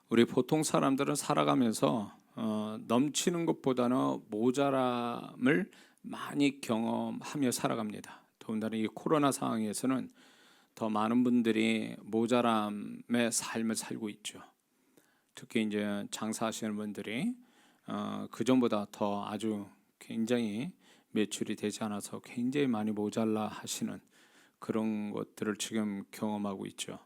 우리 보통 사람들은 살아가면서 넘치는 것보다는 모자람을 많이 경험하며 살아갑니다. 더군다나 이 코로나 상황에서는 더 많은 분들이 모자람의 삶을 살고 있죠. 특히 이제 장사하시는 분들이 그 전보다 더 아주 굉장히 매출이 되지 않아서 굉장히 많이 모자라 하시는 그런 것들을 지금 경험하고 있죠.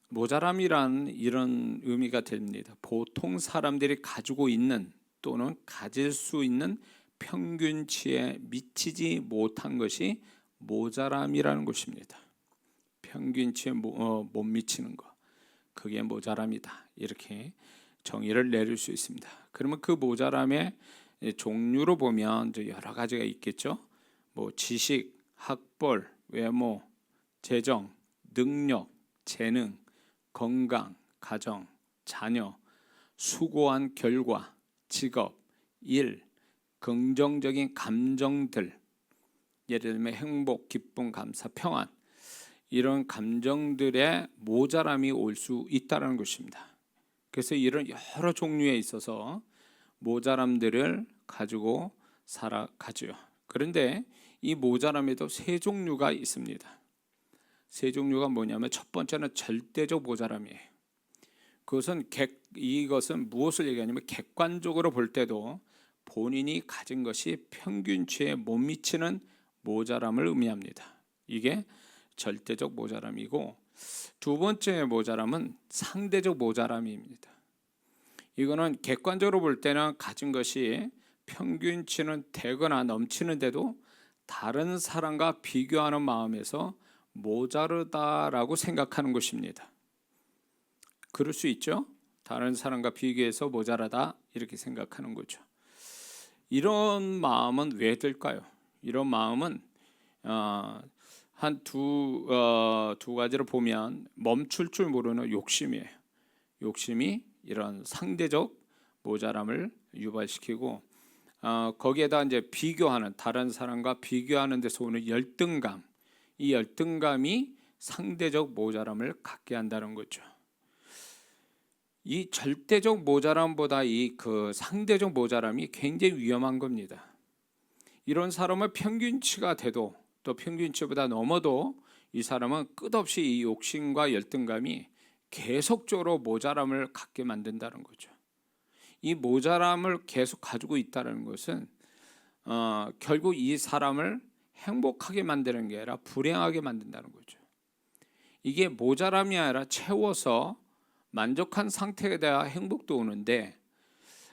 모자람이란 이런 의미가 됩니다. 보통 사람들이 가지고 있는 또는 가질 수 있는 평균치에 미치지 못한 것이 모자람이라는 것입니다. 평균치에 못 미치는 것, 그게 모자람이다. 이렇게 정의를 내릴 수 있습니다. 그러면 그 모자람의 종류로 보면 이제 여러 가지가 있겠죠. 뭐 지식, 학벌, 외모, 재정, 능력, 재능, 건강, 가정, 자녀, 수고한 결과, 직업, 일, 긍정적인 감정들, 예를 들면 행복, 기쁨, 감사, 평안, 이런 감정들의 모자람이 올 수 있다는 것입니다. 그래서 이런 여러 종류에 있어서 모자람들을 가지고 살아가죠. 그런데 이 모자람에도 세 종류가 있습니다. 세 종류가 뭐냐면, 첫 번째는 절대적 모자람이에요. 이것은 무엇을 얘기하냐면, 객관적으로 볼 때도 본인이 가진 것이 평균치에 못 미치는 모자람을 의미합니다. 이게 절대적 모자람이고, 두 번째 모자람은 상대적 모자람입니다. 이거는 객관적으로 볼 때는 가진 것이 평균치는 되거나 넘치는데도 다른 사람과 비교하는 마음에서 모자르다라고 생각하는 것입니다. 그럴 수 있죠. 다른 사람과 비교해서 모자라다 이렇게 생각하는 거죠. 이런 마음은 왜 들까요? 이런 마음은 한 두 가지를 보면, 멈출 줄 모르는 욕심이에요. 욕심이 이런 상대적 모자람을 유발시키고, 거기에다 이제 비교하는, 다른 사람과 비교하는 데서 오는 열등감, 이 열등감이 상대적 모자람을 갖게 한다는 거죠. 이 절대적 모자람보다 그 상대적 모자람이 굉장히 위험한 겁니다. 이런 사람은 평균치가 돼도, 또 평균치보다 넘어도 이 사람은 끝없이 이 욕심과 열등감이 계속적으로 모자람을 갖게 만든다는 거죠. 이 모자람을 계속 가지고 있다는 것은 결국 이 사람을 행복하게 만드는 게 아니라 불행하게 만든다는 거죠. 이게 모자람이 아니라 채워서 만족한 상태에 대한 행복도 오는데,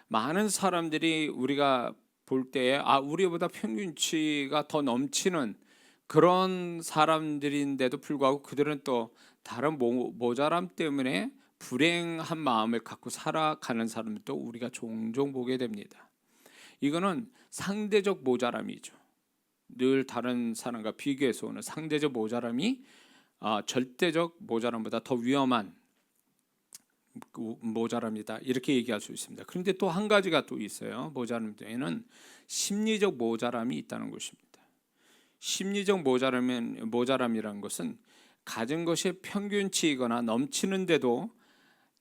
많은 사람들이 우리가 볼 때에 우리보다 평균치가 더 넘치는 그런 사람들인데도 불구하고 그들은 또 다른 모자람 때문에 불행한 마음을 갖고 살아가는 사람들도 우리가 종종 보게 됩니다. 이거는 상대적 모자람이죠. 늘 다른 사람과 비교해서 오는 상대적 모자람이 절대적 모자람보다 더 위험한 모자람이다, 이렇게 얘기할 수 있습니다. 그런데 또 한 가지가 또 있어요. 모자람에는 심리적 모자람이 있다는 것입니다. 심리적 모자람이라는 것은 가진 것이 평균치이거나 넘치는데도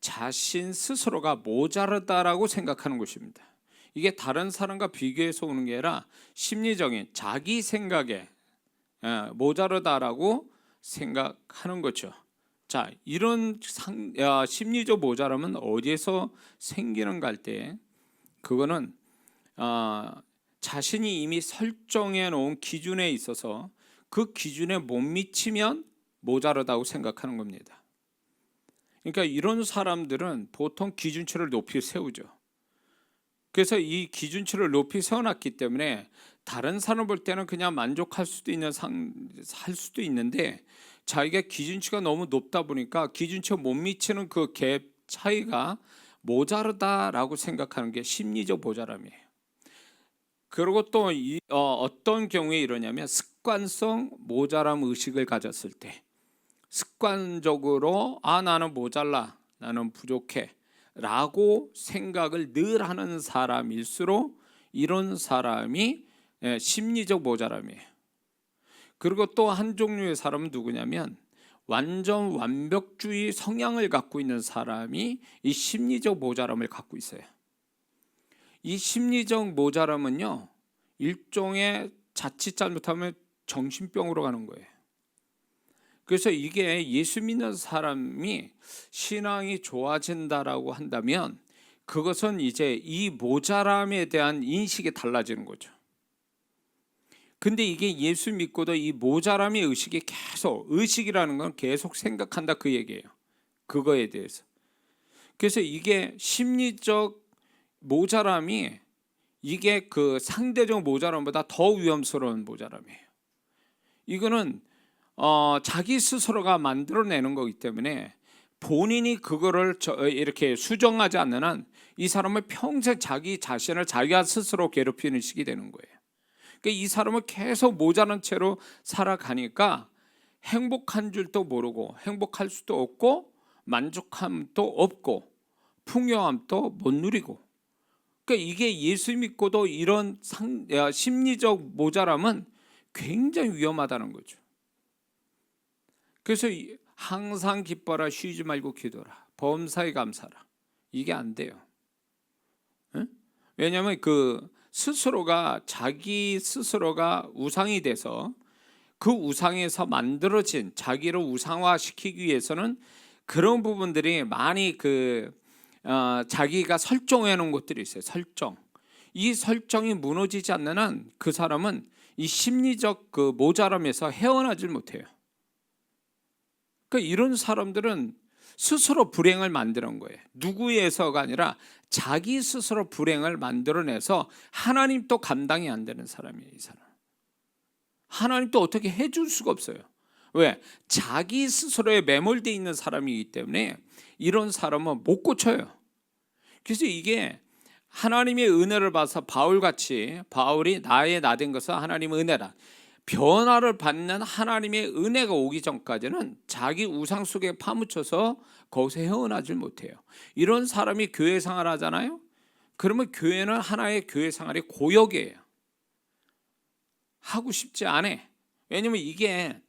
자신 스스로가 모자르다라고 생각하는 것입니다. 이게 다른 사람과 비교해서 오는 게 아니라 심리적인 자기 생각에 모자르다라고 생각하는 거죠. 자, 이런 심리적 모자람은 어디에서 생기는가 할 때, 그거는 자신이 이미 설정해 놓은 기준에 있어서 그 기준에 못 미치면 모자르다고 생각하는 겁니다. 그러니까 이런 사람들은 보통 기준치를 높이 세우죠. 그래서 이 기준치를 높이 세워놨기 때문에 다른 사람 볼 때는 그냥 만족할 수도 할 수도 있는데, 자기가 기준치가 너무 높다 보니까 기준치에 못 미치는 그 갭 차이가 모자르다라고 생각하는 게 심리적 모자람이에요. 그리고 또 어떤 경우에 이러냐면, 습관성 모자람 의식을 가졌을 때, 습관적으로 나는 모자라, 나는 부족해 라고 생각을 늘 하는 사람일수록 이런 사람이 심리적 모자람이에요. 그리고 또 한 종류의 사람은 누구냐면, 완전 완벽주의 성향을 갖고 있는 사람이 이 심리적 모자람을 갖고 있어요. 이 심리적 모자람은요, 일종의 자칫 잘못하면 정신병으로 가는 거예요. 그래서 이게 예수 믿는 사람이 신앙이 좋아진다라고 한다면 그것은 이제 이 모자람에 대한 인식이 달라지는 거죠. 근데 이게 예수 믿고도 이 모자람의 의식이 계속, 의식이라는 건 계속 생각한다 그 얘기예요. 그거에 대해서. 그래서 이게 심리적 모자람이 이게 그 상대적 모자람보다 더 위험스러운 모자람이에요. 이거는 자기 스스로가 만들어내는 거기 때문에 본인이 그거를 이렇게 수정하지 않는 한 이 사람은 평생 자기 자신을 자기가 스스로 괴롭히는 식이 되는 거예요. 그러니까 이 사람은 계속 모자란 채로 살아가니까 행복한 줄도 모르고 심할 수도 없고 만족함도 없고 풍요함도 못 누리고, 그러니까 이게 예수 믿고도 이런 심리적 모자람은 굉장히 위험하다는 거죠. 그래서 항상 기뻐라, 쉬지 말고 기도라, 범사에 감사라, 이게 안 돼요. 응? 왜냐하면 스스로가 자기 스스로가 우상이 돼서 그 우상에서 만들어진 자기를 우상화시키기 위해서는 그런 부분들이 많이 자기가 설정해 놓은 것들이 있어요. 이 설정이 무너지지 않는 한 그 사람은 이 심리적 모자람에서 헤어나질 못해요. 그러니까 이런 사람들은 스스로 불행을 만드는 거예요. 누구에서가 아니라 자기 스스로 불행을 만들어내서 하나님 또 감당이 안 되는 사람이에요. 이 사람. 하나님 또 어떻게 해줄 수가 없어요. 왜? 자기 스스로에 매몰되어 있는 사람이기 때문에 이런 사람은 못 고쳐요. 그래서 이게 하나님의 은혜를 받아서 바울같이, 바울이 나의 나된 것은 하나님의 은혜라, 변화를 받는 하나님의 은혜가 오기 전까지는 자기 우상 속에 파묻혀서 거기서 헤어나질 못해요. 이런 사람이 교회 생활 하잖아요. 그러면 교회는 하나의 교회 생활이 고역이에요. 하고 싶지 않아. 왜냐면 이게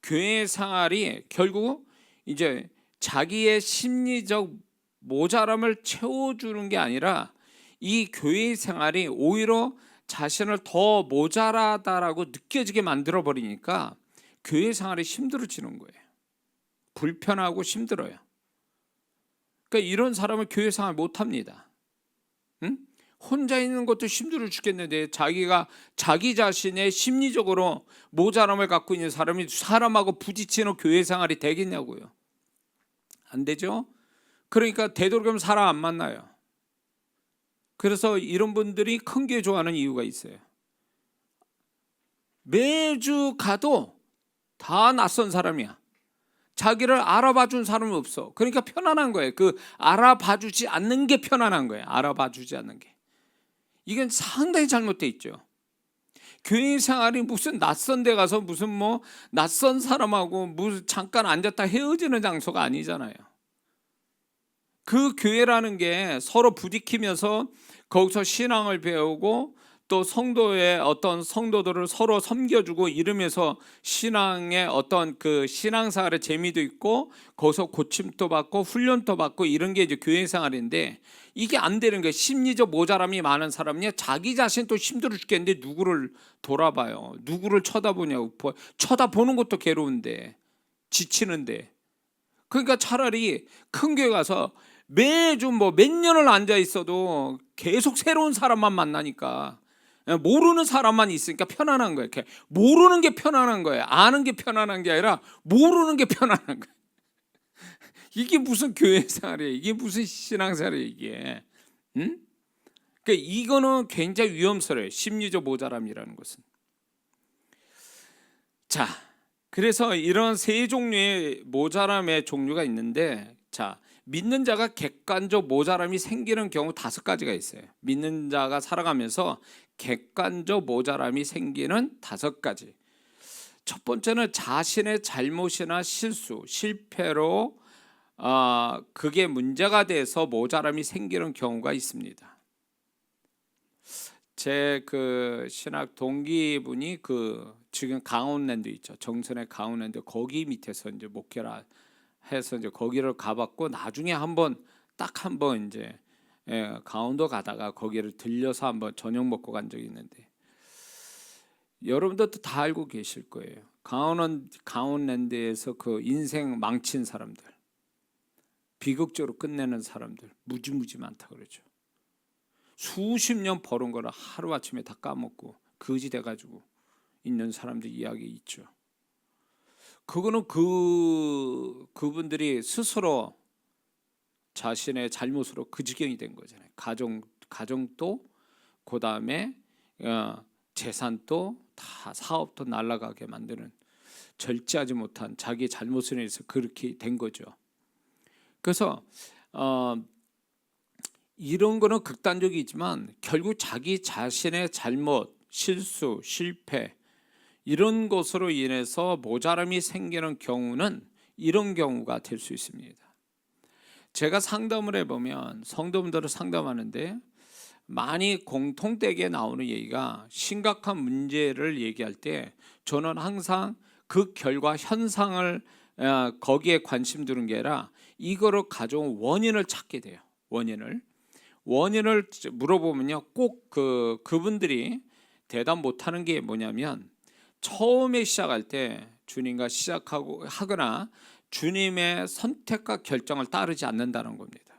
교회 생활이 결국 이제 자기의 심리적 모자람을 채워주는 게 아니라 이 교회 생활이 오히려 자신을 더 모자라다라고 느껴지게 만들어 버리니까 교회 생활이 힘들어지는 거예요. 불편하고 힘들어요. 그러니까 이런 사람은 교회 생활 못 합니다. 응? 혼자 있는 것도 힘들어 죽겠는데 자기가 자기 자신의 심리적으로 모자람을 갖고 있는 사람이 사람하고 부딪히는 교회 생활이 되겠냐고요. 안 되죠? 그러니까 되도록이면 사람 안 만나요. 그래서 이런 분들이 큰 교회 좋아하는 이유가 있어요. 매주 가도 다 낯선 사람이야. 자기를 알아봐 준 사람이 없어. 그러니까 편안한 거예요. 알아봐 주지 않는 게 편안한 거예요. 알아봐 주지 않는 게. 이건 상당히 잘못돼 있죠. 교회 생활이 무슨 낯선 데 가서 무슨 낯선 사람하고 무슨 잠깐 앉았다 헤어지는 장소가 아니잖아요. 그 교회라는 게 서로 부딪히면서 거기서 신앙을 배우고 또 성도의 어떤 성도들을 서로 섬겨주고 이러면서 신앙의 어떤 신앙생활의 재미도 있고 거기서 고침도 받고 훈련도 받고 이런 게 이제 교회 생활인데, 이게 안 되는 거예요. 심리적 모자람이 많은 사람이 자기 자신 또 힘들어 죽겠는데 누구를 돌아봐요. 누구를 쳐다보냐고. 쳐다보는 것도 괴로운데, 지치는데. 그러니까 차라리 큰 교회 가서 매주 몇 년을 앉아 있어도 계속 새로운 사람만 만나니까, 모르는 사람만 있으니까 편안한 거예요. 모르는 게 편안한 거예요. 아는 게 편안한 게 아니라 모르는 게 편안한 거예요. 이게 무슨 교회 생활이에요? 이게 무슨 신앙생활이에요? 이게. 응? 그러니까 이거는 굉장히 위험스러워요. 심리적 모자람이라는 것은. 자, 그래서 이런 세 종류의 모자람의 종류가 있는데, 자, 믿는 자가 객관적 모자람이 생기는 경우 5가지가 있어요. 믿는 자가 살아가면서 객관적 모자람이 생기는 5가지. 첫 번째는 자신의 잘못이나 실수, 실패로 그게 문제가 돼서 모자람이 생기는 경우가 있습니다. 제 신학 동기분이 지금 강원랜드 있죠. 정선의 강원랜드 거기 밑에서 이제 목회라 해서 이제 거기를 가봤고 나중에 딱 한 번 이제 강원도 가다가 거기를 들려서 한번 저녁 먹고 간 적이 있는데 여러분들도 다 알고 계실 거예요. 강원랜드에서 그 인생 망친 사람들, 비극적으로 끝내는 사람들 무지무지 많다 그러죠. 수십 년 벌은 거를 하루아침에 다 까먹고 거지 돼가지고 있는 사람들 이야기 있죠. 그거는 그분들이 스스로 자신의 잘못으로 그 지경이 된 거잖아요. 가정도 그 다음에 재산도 다 사업도 날아가게 만드는 절제하지 못한 자기 잘못으로 인해서 그렇게 된 거죠. 그래서 이런 거는 극단적이지만 결국 자기 자신의 잘못, 실수, 실패 이런 것으로 인해서 모자람이 생기는 경우는 이런 경우가 될 수 있습니다. 제가 상담을 해보면 성도분들을 상담하는데 많이 공통되게 나오는 얘기가 심각한 문제를 얘기할 때 저는 항상 그 결과 현상을 거기에 관심 두는 게 아니라 이거를 가져온 원인을 찾게 돼요. 원인을 물어보면요, 꼭 그분들이 대답 못하는 게 뭐냐면 처음에 시작할 때 주님과 하거나 주님의 선택과 결정을 따르지 않는다는 겁니다.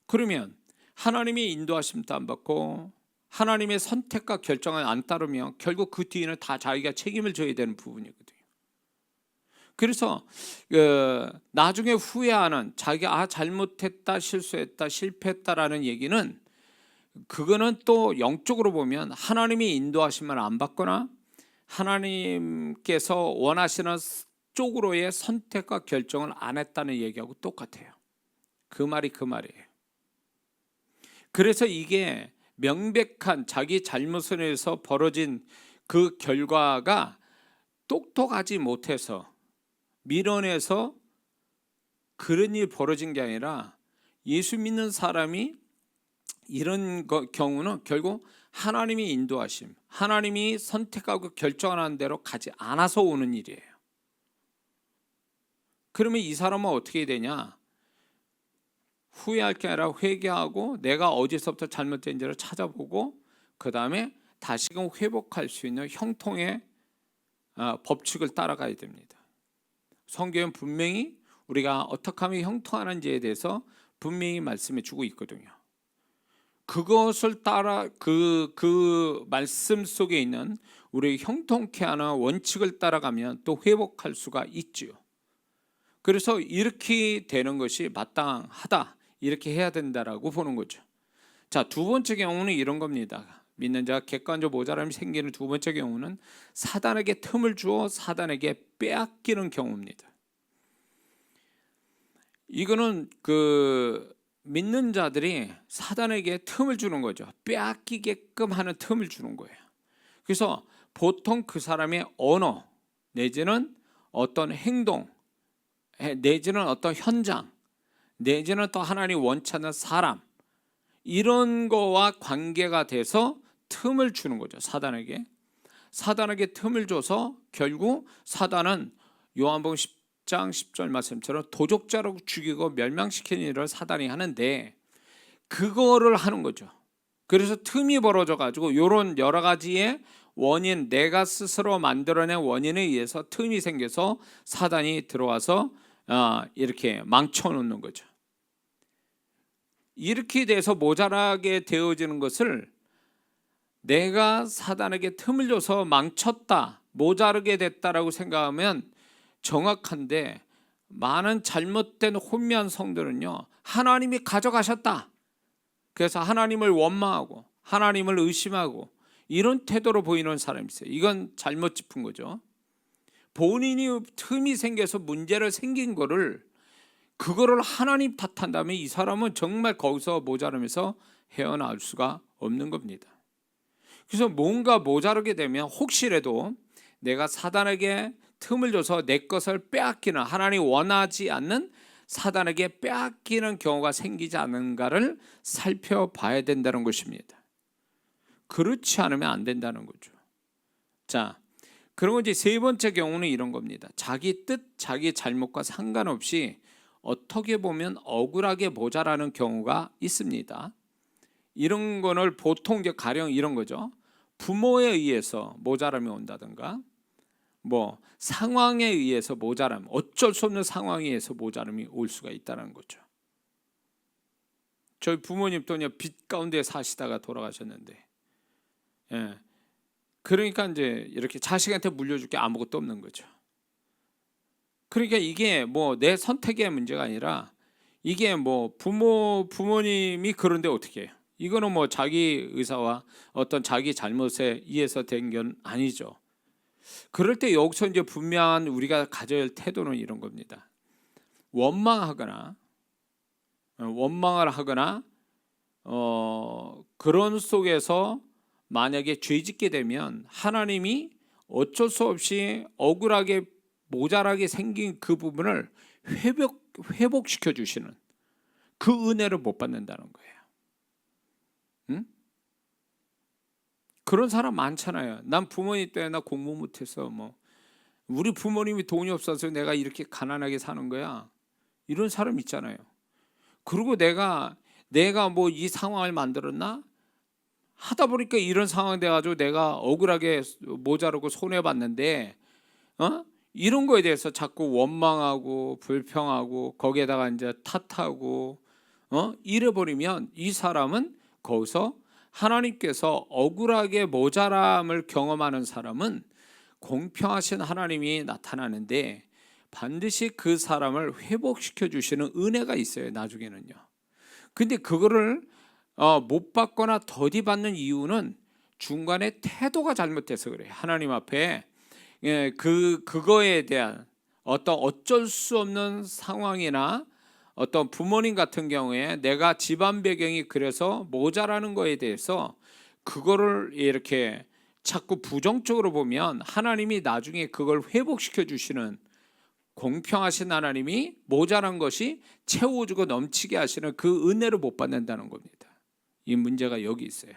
그러면 하나님의 인도하심도 안 받고 하나님의 선택과 결정을 안 따르면 결국 그 뒤에는 다 자기가 책임을 져야 되는 부분이거든요. 그래서 나중에 후회하는 자기가 잘못했다, 실수했다, 실패했다라는 얘기는 그거는 또 영적으로 보면 하나님이 인도하심을 안 받거나 하나님께서 원하시는 쪽으로의 선택과 결정을 안 했다는 얘기하고 똑같아요. 그 말이에요. 그래서 이게 명백한 자기 잘못을 해서 벌어진 그 결과가 똑똑하지 못해서 밀어내서 그런 일이 벌어진 게 아니라 예수 믿는 사람이 이런 경우는 결국 하나님이 인도하심, 하나님이 선택하고 결정하는 대로 가지 않아서 오는 일이에요. 그러면 이 사람은 어떻게 되냐? 후회할 게 아니라 회개하고 내가 어디서부터 잘못된지를 찾아보고 그 다음에 다시금 회복할 수 있는 형통의 법칙을 따라가야 됩니다. 성경은 분명히 우리가 어떻게 하면 형통하는지에 대해서 분명히 말씀해 주고 있거든요. 그것을 따라 그 말씀 속에 있는 우리 형통케 하는 원칙을 따라가면 또 회복할 수가 있지요. 그래서 이렇게 되는 것이 마땅하다, 이렇게 해야 된다라고 보는 거죠. 자, 두 번째 경우는 이런 겁니다. 믿는 자가 객관적 모자람이 생기는 두 번째 경우는 사단에게 틈을 주어 사단에게 빼앗기는 경우입니다. 이거는 믿는 자들이 사단에게 틈을 주는 거죠. 빼앗기게끔 하는 틈을 주는 거예요. 그래서 보통 그 사람의 언어 내지는 어떤 행동 내지는 어떤 현장 내지는 또 하나님 원치 않는 사람 이런 거와 관계가 돼서 틈을 주는 거죠. 사단에게 틈을 줘서 결국 사단은 요한복음 10장 10절 말씀처럼 도적자로 죽이고 멸망시키는 일을 사단이 하는데 그거를 하는 거죠. 그래서 틈이 벌어져 가지고 이런 여러 가지의 원인, 내가 스스로 만들어낸 원인에 의해서 틈이 생겨서 사단이 들어와서 이렇게 망쳐놓는 거죠. 이렇게 돼서 모자라게 되어지는 것을 내가 사단에게 틈을 줘서 망쳤다, 모자르게 됐다라고 생각하면 정확한데 많은 잘못된 혼미한 성도는요, 하나님이 가져가셨다. 그래서 하나님을 원망하고 하나님을 의심하고 이런 태도로 보이는 사람이 있어요. 이건 잘못 짚은 거죠. 본인이 틈이 생겨서 문제를 생긴 거를 그거를 하나님 탓한다면 이 사람은 정말 거기서 모자라면서 헤어나올 수가 없는 겁니다. 그래서 뭔가 모자르게 되면 혹시라도 내가 사단에게 틈을 줘서 내 것을 빼앗기는, 하나님 원하지 않는 사단에게 빼앗기는 경우가 생기지 않은가를 살펴봐야 된다는 것입니다. 그렇지 않으면 안 된다는 거죠. 자, 그리고 이제 세 번째 경우는 이런 겁니다. 자기 뜻, 자기 잘못과 상관없이 어떻게 보면 억울하게 모자라는 경우가 있습니다. 이런 거를 보통 이제 가령 이런 거죠. 부모에 의해서 모자람이 온다든가, 뭐 상황에 의해서 모자람, 어쩔 수 없는 상황에 의해서 모자람이 올 수가 있다는 거죠. 저희 부모님도 그냥 빚 가운데 사시다가 돌아가셨는데, 예. 그러니까 이제 이렇게 자식한테 물려줄 게 아무것도 없는 거죠. 그러니까 이게 뭐 내 선택의 문제가 아니라 이게 뭐 부모님이 그런데 어떻게 해요? 이거는 뭐 자기 의사와 어떤 자기 잘못에 의해서 된 건 아니죠. 그럴 때 여기서 이제 분명한 우리가 가져야 할 태도는 이런 겁니다. 원망을 하거나 그런 속에서 만약에 죄짓게 되면 하나님이 어쩔 수 없이 억울하게 모자라게 생긴 그 부분을 회복시켜 주시는 그 은혜를 못 받는다는 거예요. 응? 그런 사람 많잖아요. 난 부모님 때문에 나 공부 못해서 뭐 우리 부모님이 돈이 없어서 내가 이렇게 가난하게 사는 거야. 이런 사람 있잖아요. 그리고 내가 뭐 이 상황을 만들었나? 하다 보니까 이런 상황 돼가지고 내가 억울하게 모자르고 손해봤는데, 이런 거에 대해서 자꾸 원망하고 불평하고 거기에다가 이제 탓하고, 이래버리면 이 사람은 거기서 하나님께서 억울하게 모자람을 경험하는 사람은 공평하신 하나님이 나타나는데 반드시 그 사람을 회복시켜 주시는 은혜가 있어요, 나중에는요. 근데 그거를 못 받거나 더디 받는 이유는 중간에 태도가 잘못돼서 그래요. 하나님 앞에 그거에 대한 어쩔 수 없는 상황이나 어떤 부모님 같은 경우에 내가 집안 배경이 그래서 모자라는 거에 대해서 그거를 이렇게 자꾸 부정적으로 보면 하나님이 나중에 그걸 회복시켜 주시는 공평하신 하나님이 모자란 것이 채워주고 넘치게 하시는 그 은혜를 못 받는다는 겁니다. 이 문제가 여기 있어요.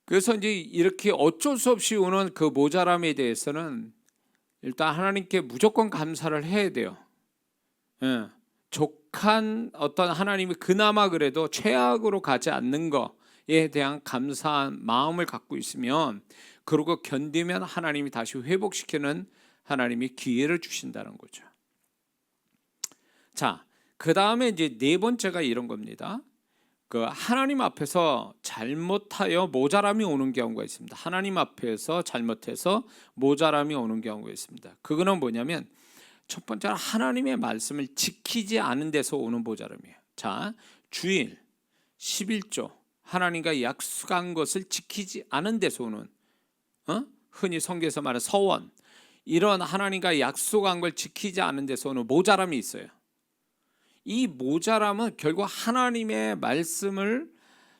그래서 이제 이렇게 어쩔 수 없이 오는 그 모자람에 대해서는 일단 하나님께 무조건 감사를 해야 돼요. 족한 어떤 하나님이 그나마 그래도 최악으로 가지 않는 거에 대한 감사한 마음을 갖고 있으면, 그러고 견디면 하나님이 다시 회복시키는 하나님이 기회를 주신다는 거죠. 자, 그 다음에 이제 네 번째가 이런 겁니다. 그 하나님 앞에서 잘못하여 모자람이 오는 경우가 있습니다. 하나님 앞에서 잘못해서 모자람이 오는 경우가 있습니다. 그거는 뭐냐면 첫 번째는 하나님의 말씀을 지키지 않은 데서 오는 모자람이에요. 자, 주일, 11조, 하나님과 약속한 것을 지키지 않은 데서 오는, 흔히 성경에서 말하는 서원, 이런 하나님과 약속한 걸 지키지 않은 데서 오는 모자람이 있어요. 이 모자람은 결국 하나님의 말씀을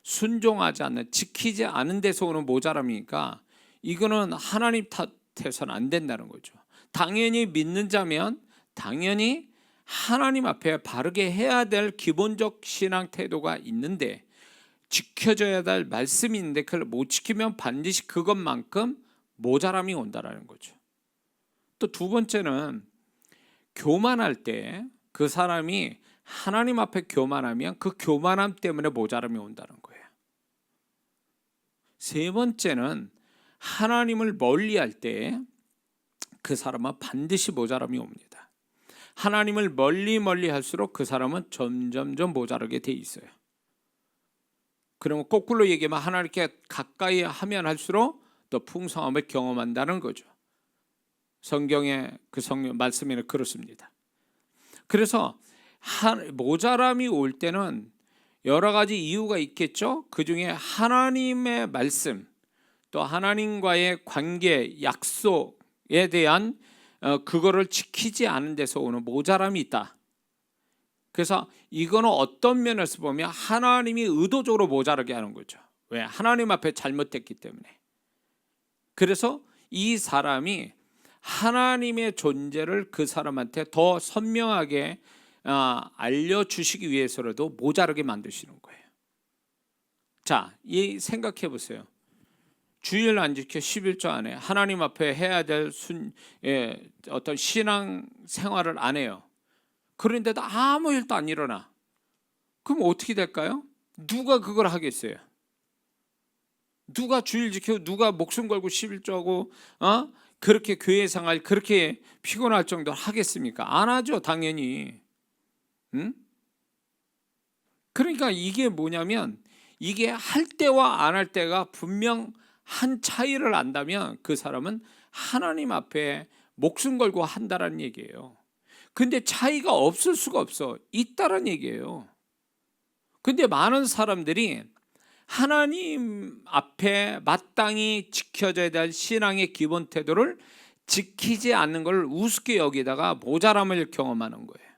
순종하지 않는, 지키지 않은 데서 오는 모자람이니까 이거는 하나님 탓해서는 안 된다는 거죠. 당연히 믿는 자면 당연히 하나님 앞에 바르게 해야 될 기본적 신앙 태도가 있는데, 지켜져야 될 말씀이 있는데 그걸 못 지키면 반드시 그것만큼 모자람이 온다는 거죠. 또 두 번째는 교만할 때 그 사람이 하나님 앞에 교만하면 그 교만함 때문에 모자람이 온다는 거예요. 세 번째는 하나님을 멀리할 때 그 사람은 반드시 모자람이 옵니다. 하나님을 멀리 할수록 그 사람은 점점점 모자라게 돼 있어요. 그러면 거꾸로 얘기하면 하나님께 가까이 하면 할수록 더 풍성함을 경험한다는 거죠. 성경의 그 성경 말씀에는 그렇습니다. 그래서 모자람이 올 때는 여러 가지 이유가 있겠죠. 그 중에 하나님의 말씀, 또 하나님과의 관계, 약속에 대한 그거를 지키지 않은 데서 오는 모자람이 있다. 그래서 이거는 어떤 면에서 보면 하나님이 의도적으로 모자라게 하는 거죠. 왜? 하나님 앞에 잘못했기 때문에. 그래서 이 사람이 하나님의 존재를 그 사람한테 더 선명하게 알려주시기 위해서라도 모자라게 만드시는 거예요. 자, 이 생각해 보세요. 주일 안 지켜 11조 안에 하나님 앞에 해야 될 어떤 신앙 생활을 안 해요. 그런데도 아무 일도 안 일어나. 그럼 어떻게 될까요? 누가 그걸 하겠어요? 누가 주일 지키고 누가 목숨 걸고 11조하고 그렇게 교회 생활 그렇게 피곤할 정도로 하겠습니까? 안 하죠, 당연히. 응? 그러니까 이게 뭐냐면 이게 할 때와 안 할 때가 분명 한 차이를 안다면 그 사람은 하나님 앞에 목숨 걸고 한다라는 얘기예요. 근데 차이가 없을 수가 없어. 있다라는 얘기예요. 근데 많은 사람들이 하나님 앞에 마땅히 지켜져야 될 신앙의 기본 태도를 지키지 않는 걸 우습게 여기다가 모자람을 경험하는 거예요.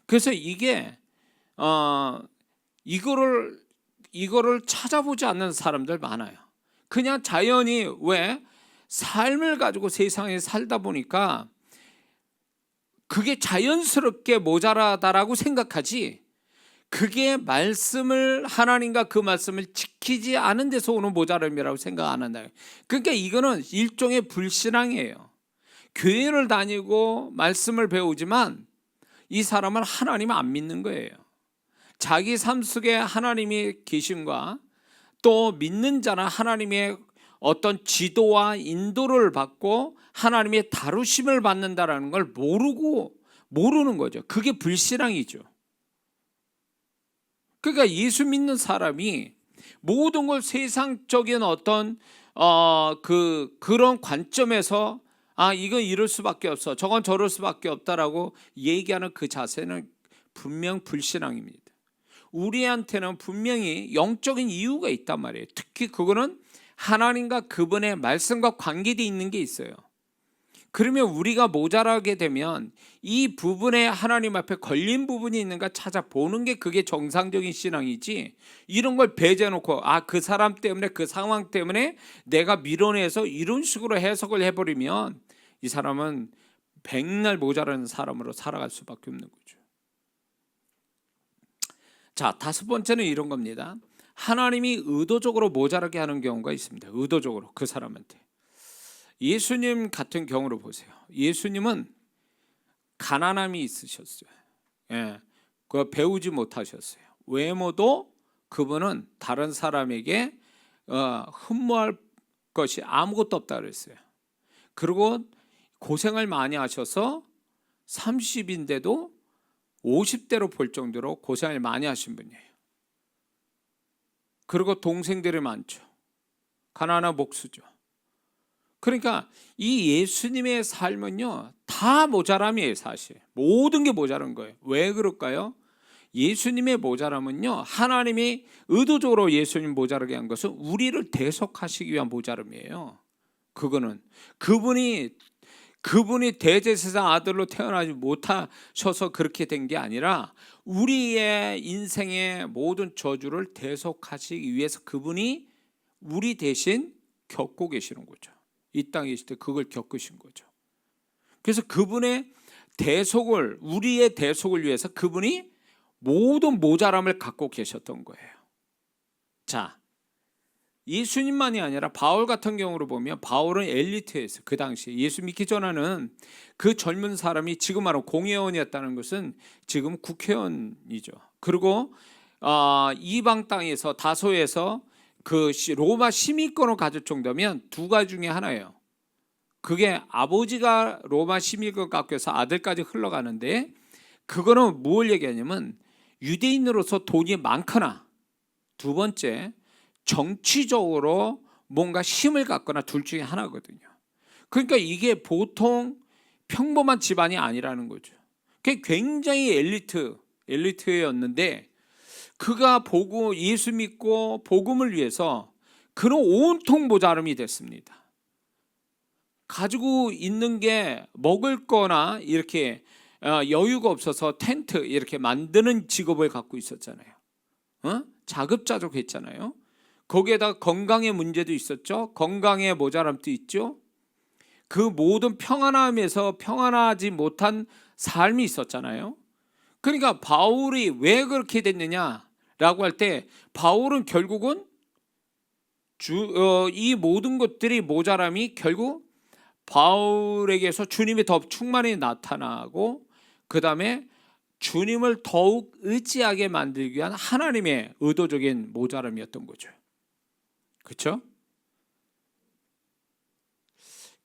그래서 이게 이거를 찾아보지 않는 사람들 많아요. 그냥 자연히 왜 삶을 가지고 세상에 살다 보니까 그게 자연스럽게 모자라다라고 생각하지, 그게 말씀을 하나님과 그 말씀을 지키지 않은 데서 오는 모자람이라고 생각 안 한다. 그러니까 이거는 일종의 불신앙이에요. 교회를 다니고 말씀을 배우지만 이 사람은 하나님을 안 믿는 거예요. 자기 삶 속에 하나님의 계심과 또 믿는 자는 하나님의 어떤 지도와 인도를 받고 하나님의 다루심을 받는다라는 걸 모르는 거죠. 그게 불신앙이죠. 그러니까 예수 믿는 사람이 모든 걸 세상적인 어떤 그런 관점에서 이건 이럴 수밖에 없어, 저건 저럴 수밖에 없다라고 얘기하는 그 자세는 분명 불신앙입니다. 우리한테는 분명히 영적인 이유가 있단 말이에요. 특히 그거는 하나님과 그분의 말씀과 관계되어 있는 게 있어요. 그러면 우리가 모자라게 되면 이 부분에 하나님 앞에 걸린 부분이 있는가 찾아보는 게 그게 정상적인 신앙이지, 이런 걸 배제해놓고 그 사람 때문에 그 상황 때문에 내가 밀어내서 이런 식으로 해석을 해버리면 이 사람은 백날 모자라는 사람으로 살아갈 수밖에 없는 거죠. 자, 다섯 번째는 이런 겁니다. 하나님이 의도적으로 모자라게 하는 경우가 있습니다. 의도적으로 그 사람한테. 예수님 같은 경우로 보세요. 예수님은 가난함이 있으셨어요. 그거 배우지 못하셨어요. 외모도 그분은 다른 사람에게 흠모할 것이 아무것도 없다 그랬어요. 그리고 고생을 많이 하셔서 30인데도 50대로 볼 정도로 고생을 많이 하신 분이에요. 그리고 동생들이 많죠. 가난한 목수죠. 그러니까 이 예수님의 삶은요, 다 모자람이에요. 사실 모든 게 모자란 거예요. 왜 그럴까요? 예수님의 모자람은요, 하나님이 의도적으로 예수님 모자라게 한 것은 우리를 대속하시기 위한 모자람이에요. 그거는 그분이 대제사장 아들로 태어나지 못하셔서 그렇게 된 게 아니라 우리의 인생의 모든 저주를 대속하시기 위해서 그분이 우리 대신 겪고 계시는 거죠. 이 땅에 계실 때 그걸 겪으신 거죠. 그래서 그분의 대속을, 우리의 대속을 위해서 그분이 모든 모자람을 갖고 계셨던 거예요. 자, 예수님만이 아니라 바울 같은 경우로 보면 바울은 엘리트였어요. 그 당시에 예수 믿기 전에는 그 젊은 사람이 지금 말하는 공회원이었다는 것은 지금 국회의원이죠. 그리고 이방 땅에서 다소에서 그 로마 시민권을 가질 정도면 두 가지 중에 하나예요. 그게 아버지가 로마 시민권 갖고 해서 아들까지 흘러가는데, 그거는 뭘 얘기하냐면 유대인으로서 돈이 많거나, 두 번째 정치적으로 뭔가 힘을 갖거나 둘 중에 하나거든요. 그러니까 이게 보통 평범한 집안이 아니라는 거죠. 그게 굉장히 엘리트였는데 그가 예수 믿고 복음을 위해서 그런 온통 모자람이 됐습니다. 가지고 있는 게 먹을 거나 이렇게 여유가 없어서 텐트 이렇게 만드는 직업을 갖고 있었잖아요. 자급자족했잖아요. 거기에다 건강의 문제도 있었죠. 건강의 모자람도 있죠. 그 모든 평안함에서 평안하지 못한 삶이 있었잖아요. 그러니까 바울이 왜 그렇게 됐느냐라고 할 때 바울은 결국은 이 모든 것들이 모자람이 결국 바울에게서 주님이 더 충만히 나타나고 그 다음에 주님을 더욱 의지하게 만들기 위한 하나님의 의도적인 모자람이었던 거죠. 그렇죠?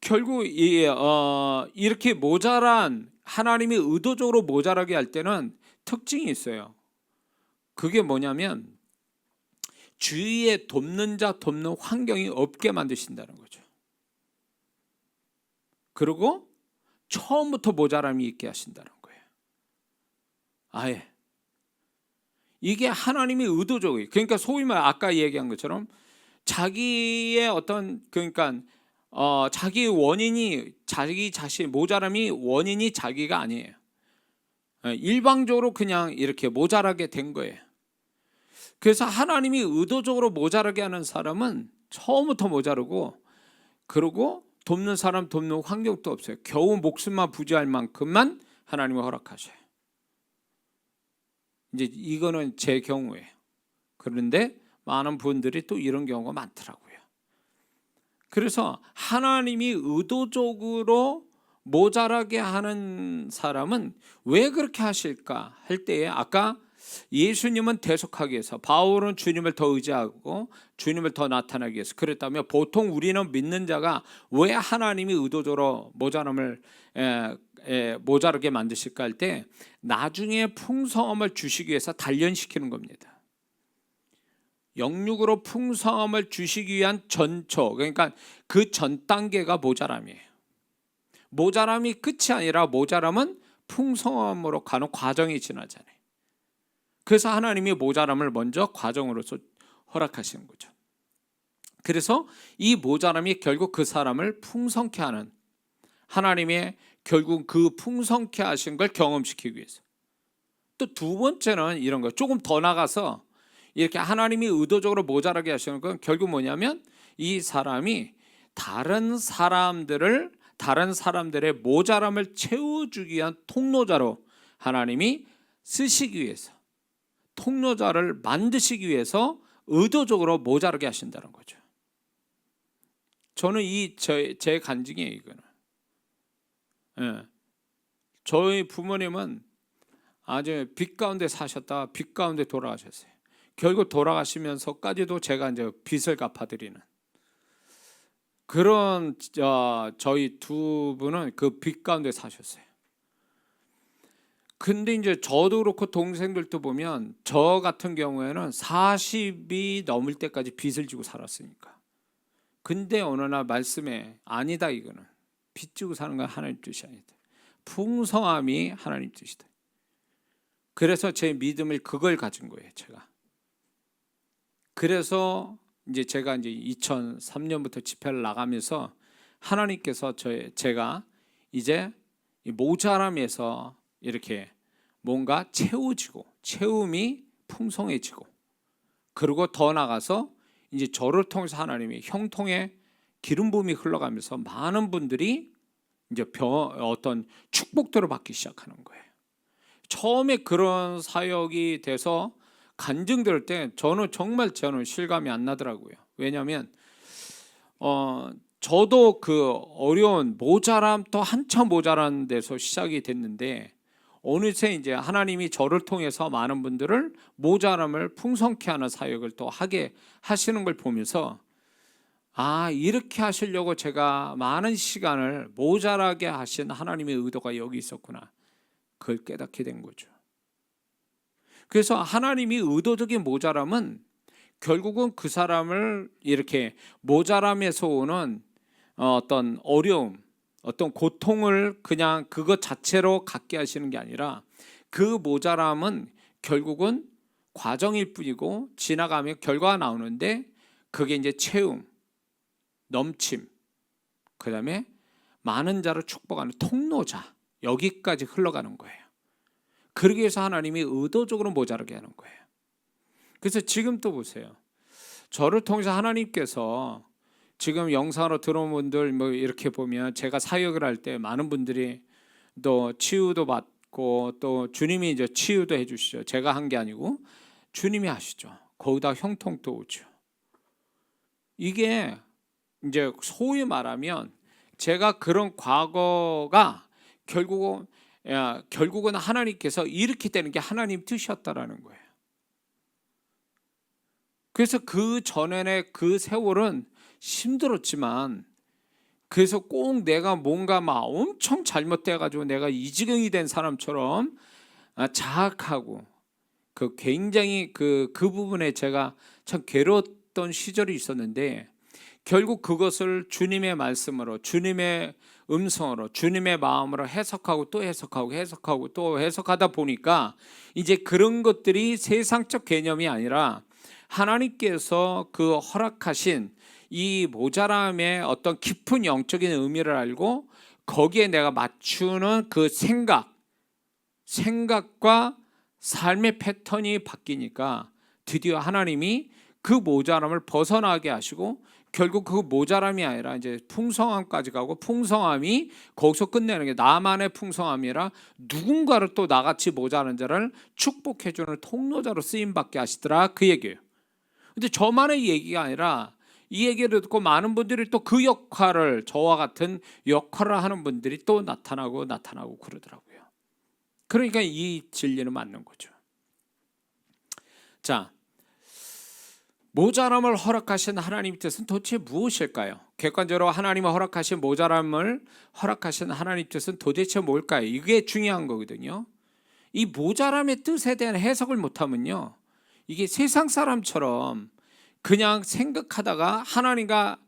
결국 이렇게 모자란 하나님이 의도적으로 모자라게 할 때는 특징이 있어요. 그게 뭐냐면 주위에 돕는 자 돕는 환경이 없게 만드신다는 거죠. 그리고 처음부터 모자람이 있게 하신다는 거예요. 아예 이게 하나님이 의도적이에요. 그러니까 소위 말 아까 얘기한 것처럼 자기의 어떤 그러니까 자기 원인이 자기 자신 모자람이 원인이 자기가 아니에요. 일방적으로 그냥 이렇게 모자라게 된 거예요. 그래서 하나님이 의도적으로 모자라게 하는 사람은 처음부터 모자르고 그리고 돕는 사람 돕는 환경도 없어요. 겨우 목숨만 부지할 만큼만 하나님이 허락하셔요. 이제 이거는 제 경우예요. 그런데 많은 분들이 또 이런 경우가 많더라고요. 그래서 하나님이 의도적으로 모자라게 하는 사람은 왜 그렇게 하실까 할 때에 아까 예수님은 대속하기 위해서 바울은 주님을 더 의지하고 주님을 더 나타나기 위해서 그랬다면 보통 우리는 믿는 자가 왜 하나님이 의도적으로 모자람을 모자라게 만드실까 할 때 나중에 풍성함을 주시기 위해서 단련시키는 겁니다. 영육으로 풍성함을 주시기 위한 전초, 그러니까 그 전 단계가 모자람이에요. 모자람이 끝이 아니라 모자람은 풍성함으로 가는 과정이 지나잖아요. 그래서 하나님이 모자람을 먼저 과정으로서 허락하시는 거죠. 그래서 이 모자람이 결국 그 사람을 풍성케 하는 하나님의 결국 그 풍성케 하신 걸 경험시키기 위해서. 또 두 번째는 이런 거 조금 더 나가서 이렇게 하나님이 의도적으로 모자라게 하시는 건 결국 뭐냐면 이 사람이 다른 사람들의 모자람을 채워주기 위한 통로자로 하나님이 쓰시기 위해서 통로자를 만드시기 위해서 의도적으로 모자라게 하신다는 거죠. 저는 제 간증이에요, 이거는. 예. 저희 부모님은 아주 빚 가운데 사셨다가 빚 가운데 돌아가셨어요. 결국 돌아가시면서까지도 제가 이제 빚을 갚아드리는 그런 저희 두 분은 그 빚 가운데 사셨어요. 근데 이제 저도 그렇고 동생들도 보면 저 같은 경우에는 40이 넘을 때까지 빚을 지고 살았으니까. 근데 어느 날 말씀에 아니다 이거는 빚 지고 사는 건 하나님 뜻이 아니다. 풍성함이 하나님 뜻이다. 그래서 제 믿음을 그걸 가진 거예요, 제가. 그래서 이제 제가 이제 2003년부터 집회를 나가면서 하나님께서 제가 이제 모자람에서 이렇게 뭔가 채워지고 채움이 풍성해지고 그리고 더 나가서 이제 저를 통해서 하나님이 형통의 기름 부음이 흘러가면서 많은 분들이 이제 어떤 축복들을 받기 시작하는 거예요. 처음에 그런 사역이 돼서 간증 들을 때 저는 실감이 안 나더라고요. 왜냐하면 저도 그 어려운 모자람 또 한참 모자란 데서 시작이 됐는데 어느새 이제 하나님이 저를 통해서 많은 분들을 모자람을 풍성케 하는 사역을 또 하게 하시는 걸 보면서 이렇게 하시려고 제가 많은 시간을 모자라게 하신 하나님의 의도가 여기 있었구나. 그걸 깨닫게 된 거죠. 그래서 하나님이 의도적인 모자람은 결국은 그 사람을 이렇게 모자람에서 오는 어떤 어려움, 어떤 고통을 그냥 그것 자체로 갖게 하시는 게 아니라 그 모자람은 결국은 과정일 뿐이고 지나가면 결과가 나오는데 그게 이제 채움, 넘침, 그 다음에 많은 자를 축복하는 통로자, 여기까지 흘러가는 거예요. 그러기 위해서 하나님이 의도적으로 모자라게 하는 거예요. 그래서 지금 또 보세요. 저를 통해서 하나님께서 지금 영상으로 들어온 분들 뭐 이렇게 보면 제가 사역을 할 때 많은 분들이 또 치유도 받고 또 주님이 이제 치유도 해주시죠. 제가 한 게 아니고 주님이 하시죠. 거기다 형통도 오죠. 이게 이제 소위 말하면 제가 그런 과거가 결국은 하나님께서 이렇게 되는 게 하나님 뜻이었다라는 거예요. 그래서 그 전에 그 세월은 힘들었지만, 그래서 꼭 내가 뭔가 막 엄청 잘못돼 가지고 내가 이 지경이 된 사람처럼 자학하고 굉장히 그 부분에 제가 참 괴로웠던 시절이 있었는데, 결국 그것을 주님의 말씀으로, 주님의 음성으로, 주님의 마음으로 해석하고 또 해석하고 또 해석하다 보니까 이제 그런 것들이 세상적 개념이 아니라 하나님께서 그 허락하신 이 모자람의 어떤 깊은 영적인 의미를 알고 거기에 내가 맞추는 그 생각과 삶의 패턴이 바뀌니까 드디어 하나님이 그 모자람을 벗어나게 하시고, 결국 그 모자람이 아니라 이제 풍성함까지 가고, 풍성함이 거기서 끝내는 게 나만의 풍성함이 아니라 누군가를 또 나같이 모자란 자를 축복해주는 통로자로 쓰임받게 하시더라, 그 얘기예요. 근데 저만의 얘기가 아니라 이 얘기를 듣고 많은 분들이 또 그 역할을, 저와 같은 역할을 하는 분들이 또 나타나고 그러더라고요. 그러니까 이 진리는 맞는 거죠. 자, 모자람을 허락하신 하나님의 뜻은 도대체 무엇일까요? 객관적으로 하나님이 허락하신 모자람을 허락하신 하나님의 뜻은 도대체 뭘까요? 이게 중요한 거거든요. 이 모자람의 뜻에 대한 해석을 못하면요, 이게 세상 사람처럼 그냥 생각하다가 하나님과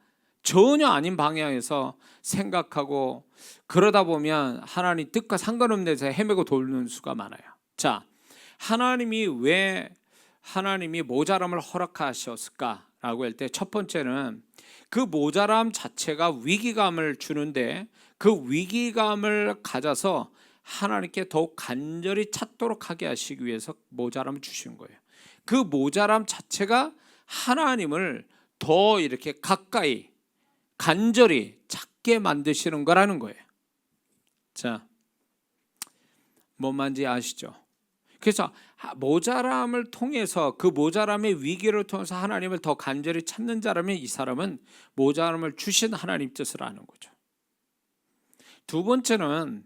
전혀 아닌 방향에서 생각하고, 그러다 보면 하나님 뜻과 상관없는 데서 헤매고 돌는 수가 많아요. 자, 왜 하나님이 모자람을 허락하셨을까라고 할 때, 첫 번째는 그 모자람 자체가 위기감을 주는데, 그 위기감을 가져서 하나님께 더욱 간절히 찾도록 하게 하시기 위해서 모자람을 주신 거예요. 그 모자람 자체가 하나님을 더 이렇게 가까이 간절히 찾게 만드시는 거라는 거예요. 자, 뭔 말인지 아시죠? 그래서 모자람을 통해서, 그 모자람의 위기를 통해서 하나님을 더 간절히 찾는 자라면 이 사람은 모자람을 주신 하나님 뜻을 아는 거죠. 두 번째는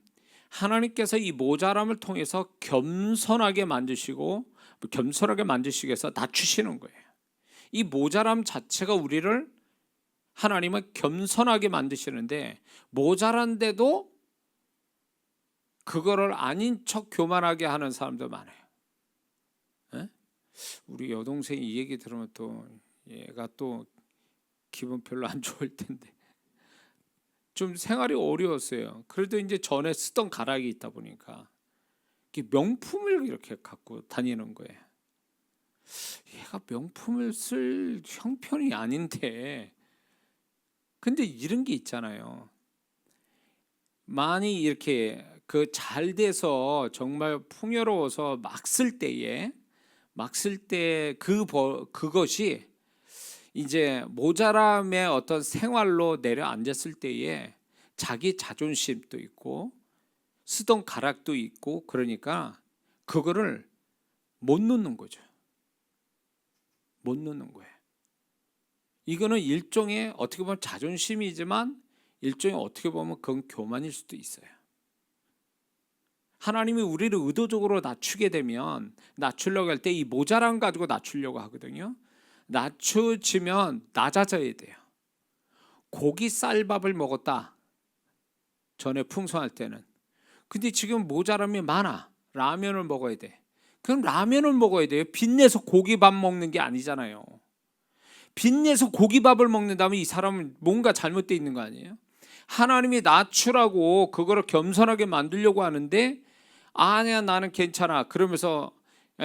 하나님께서 이 모자람을 통해서 겸손하게 만드시기 위해서 낮추시는 거예요. 이 모자람 자체가 우리를, 하나님은 겸손하게 만드시는데, 모자란데도 그거를 아닌 척 교만하게 하는 사람도 많아요. 에? 우리 여동생이 이 얘기 들으면 또 얘가 또 기분 별로 안 좋을 텐데, 좀 생활이 어려웠어요. 그래도 이제 전에 쓰던 가락이 있다 보니까 명품을 이렇게 갖고 다니는 거예요. 얘가 명품을 쓸 형편이 아닌데, 근데 이런 게 있잖아요. 많이 이렇게 잘 돼서 정말 풍요로워서 막 쓸 때 그것이 이제 모자람의 어떤 생활로 내려앉았을 때에 자기 자존심도 있고 쓰던 가락도 있고, 그러니까 그거를 못 놓는 거죠. 못 놓는 거예요. 이거는 일종의 어떻게 보면 자존심이지만 일종의 어떻게 보면 그건 교만일 수도 있어요. 하나님이 우리를 의도적으로 낮추게 되면, 낮추려고 할 때 이 모자람 가지고 낮추려고 하거든요. 낮춰지면 낮아져야 돼요. 고기 쌀밥을 먹었다, 전에 풍성할 때는. 근데 지금 모자람이 많아, 라면을 먹어야 돼. 그럼 라면을 먹어야 돼요. 빚내서 고기밥 먹는 게 아니잖아요. 빚내서 고기밥을 먹는다면 이 사람은 뭔가 잘못되어 있는 거 아니에요? 하나님이 낮추라고 그거를 겸손하게 만들려고 하는데, 아니야 나는 괜찮아 그러면서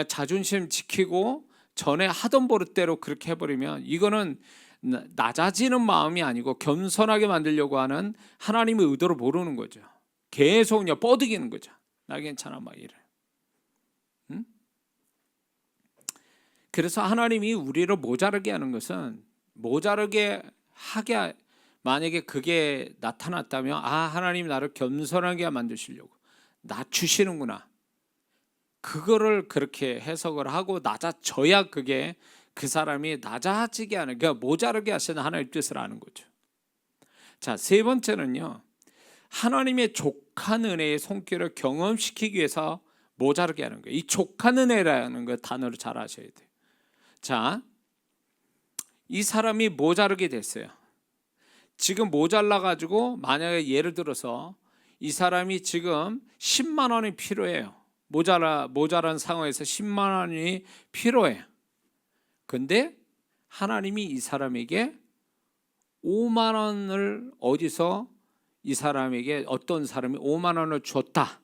자존심 지키고 전에 하던 버릇대로 그렇게 해버리면, 이거는 낮아지는 마음이 아니고 겸손하게 만들려고 하는 하나님의 의도를 모르는 거죠. 계속 그냥 뻐득이는 거죠. 나 괜찮아 막 이래. 응? 그래서 하나님이 우리를 모자르게 하는 것은, 모자르게 하게, 만약에 그게 나타났다면, 하나님 나를 겸손하게 만드시려고 낮추시는구나, 그거를 그렇게 해석을 하고 낮아져야 그게 그 사람이 낮아지게 하는, 그러니까 모자르게 하시는 하나님의 뜻을 아는 거죠. 자, 세 번째는요, 하나님의 족한 은혜의 손길을 경험시키기 위해서 모자르게 하는 거예요. 이 족한 은혜라는 거 단어를 잘 아셔야 돼요. 자, 이 사람이 모자르게 됐어요. 지금 모자라 가지고 만약에 예를 들어서 이 사람이 지금 10만 원이 필요해요. 모자란 상황에서 10만 원이 필요해요. 근데 하나님이 이 사람에게 5만 원을 어디서 이 사람에게 어떤 사람이 5만 원을 줬다.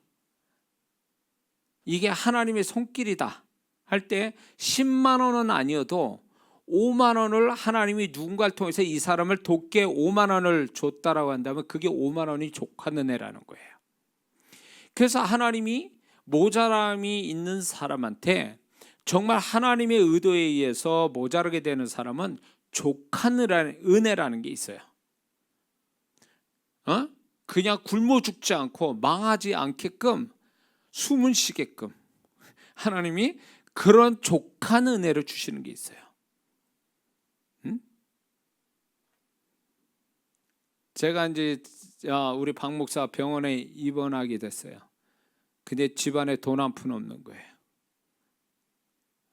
이게 하나님의 손길이다 할 때 10만 원은 아니어도 5만 원을 하나님이 누군가를 통해서 이 사람을 돕게 5만 원을 줬다라고 한다면 그게 5만 원이 족한 은혜라는 거예요. 그래서 하나님이 모자람이 있는 사람한테 정말 하나님의 의도에 의해서 모자르게 되는 사람은 족한 은혜라는 게 있어요. 그냥 굶어 죽지 않고 망하지 않게끔 숨은 쉬게끔 하나님이 그런 족한 은혜를 주시는 게 있어요. 제가 이제 우리 박 목사 병원에 입원하게 됐어요. 근데 집안에 돈 한 푼 없는 거예요.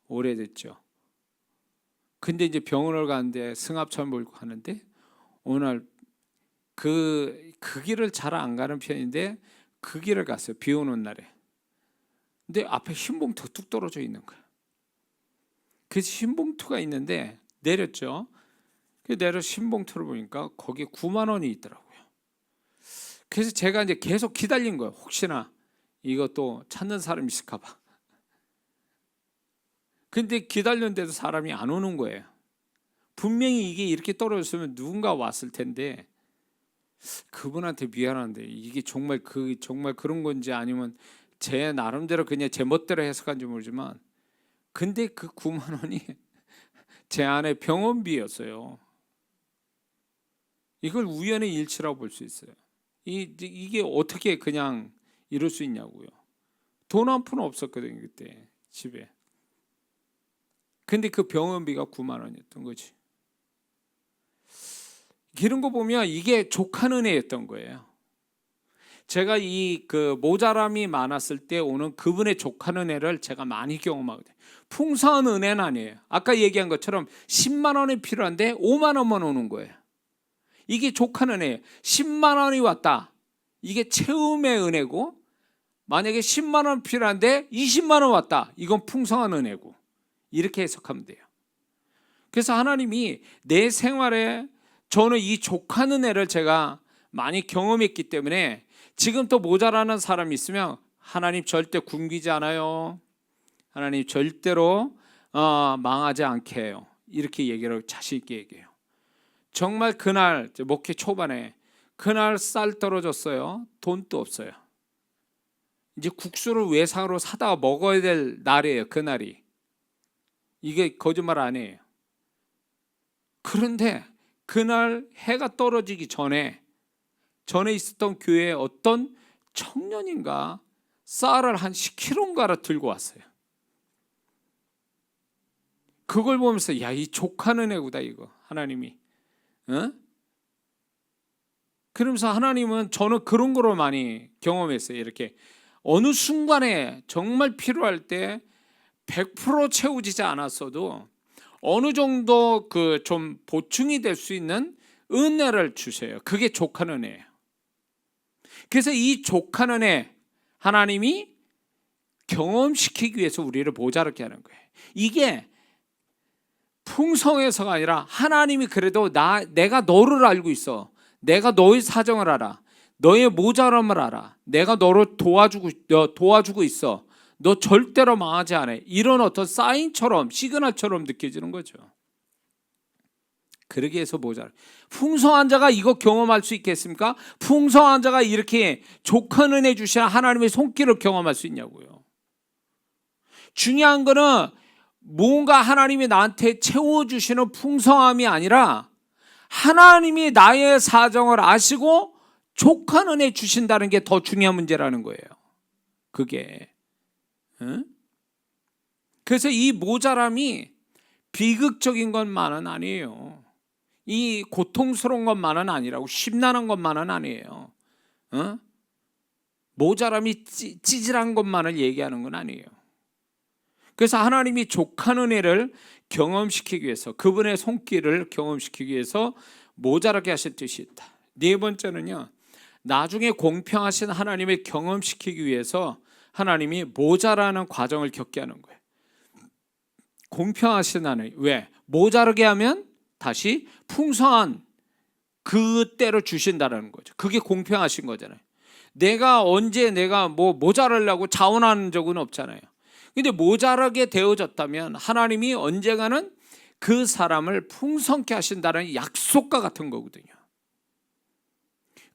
오래됐죠. 근데 이제 병원을 가는데 승합차 몰고 가는데 오늘 그 길을 잘 안 가는 편인데 그 길을 갔어요. 비 오는 날에. 근데 앞에 흰 봉투가 뚝 떨어져 있는 거예요. 그래서 흰 봉투가 있는데 내렸죠. 내려 흰 봉투를 보니까 거기에 9만 원이 있더라고요. 그래서 제가 이제 계속 기다린 거예요. 혹시나 이것도 찾는 사람이 있을까 봐. 근데 기다렸는데도 사람이 안 오는 거예요. 분명히 이게 이렇게 떨어졌으면 누군가 왔을 텐데 그분한테 미안한데 이게 정말 그런 건지 아니면 제 나름대로 그냥 제 멋대로 해석한지 모르지만 근데 그 9만 원이 제 안에 병원비였어요. 이걸 우연의 일치라고 볼 수 있어요. 이게 어떻게 그냥 이럴 수 있냐고요. 돈 한 푼 없었거든요 그때 집에. 근데 그 병원비가 9만 원이었던 거지. 이런 거 보면 이게 족한 은혜였던 거예요. 제가 그 모자람이 많았을 때 오는 그분의 족한 은혜를 제가 많이 경험하거든요. 풍성한 은혜는 아니에요. 아까 얘기한 것처럼 10만 원이 필요한데 5만 원만 오는 거예요. 이게 족한 은혜예요. 10만 원이 왔다. 이게 채움의 은혜고 만약에 10만 원 필요한데 20만 원 왔다. 이건 풍성한 은혜고 이렇게 해석하면 돼요. 그래서 하나님이 내 생활에 저는 이 족한 은혜를 제가 많이 경험했기 때문에 지금 또 모자라는 사람이 있으면 하나님 절대 굶기지 않아요. 하나님 절대로 망하지 않게 해요. 이렇게 얘기를 자신 있게 얘기해요. 정말 그날 목회 초반에 그날 쌀 떨어졌어요. 돈도 없어요. 이제 국수를 외상으로 사다가 먹어야 될 날이에요. 그날이. 이게 거짓말 아니에요. 그런데 그날 해가 떨어지기 전에 있었던 교회에 어떤 청년인가 쌀을 한 10kg인가를 들고 왔어요. 그걸 보면서 야, 이 족한 은혜구다 이거 하나님이. 그러면서 하나님은 저는 그런 거로 많이 경험했어요. 이렇게 어느 순간에 정말 필요할 때 100% 채워지지 않았어도 어느 정도 좀 보충이 될 수 있는 은혜를 주세요. 그게 족한 은혜예요. 그래서 이 족한 은혜 하나님이 경험시키기 위해서 우리를 모자르게 하는 거예요. 이게 풍성해서가 아니라 하나님이 그래도 내가 너를 알고 있어. 내가 너의 사정을 알아. 너의 모자람을 알아. 내가 너를 도와주고 있어. 너 절대로 망하지 않아. 이런 어떤 사인처럼 시그널처럼 느껴지는 거죠. 그러기 위해서 모자라. 풍성한 자가 이거 경험할 수 있겠습니까? 풍성한 자가 이렇게 족한 은혜 주시는 하나님의 손길을 경험할 수 있냐고요. 중요한 거는 뭔가 하나님이 나한테 채워주시는 풍성함이 아니라 하나님이 나의 사정을 아시고 족한 은혜 주신다는 게 더 중요한 문제라는 거예요. 그게. 그래서 이 모자람이 비극적인 것만은 아니에요. 이 고통스러운 것만은 아니라고, 심란한 것만은 아니에요. 모자람이 찌질한 것만을 얘기하는 건 아니에요. 그래서 하나님이 족한 은혜를 경험시키기 위해서, 그분의 손길을 경험시키기 위해서 모자라게 하신 뜻이 있다. 네 번째는요, 나중에 공평하신 하나님을 경험시키기 위해서 하나님이 모자라는 과정을 겪게 하는 거예요. 공평하신 하나님. 왜? 모자르게 하면 다시 풍성한 그때로 주신다는 거죠. 그게 공평하신 거잖아요. 내가 언제 뭐 모자라려고 자원하는 적은 없잖아요. 근데 모자라게 되어졌다면 하나님이 언젠가는 그 사람을 풍성케 하신다는 약속과 같은 거거든요.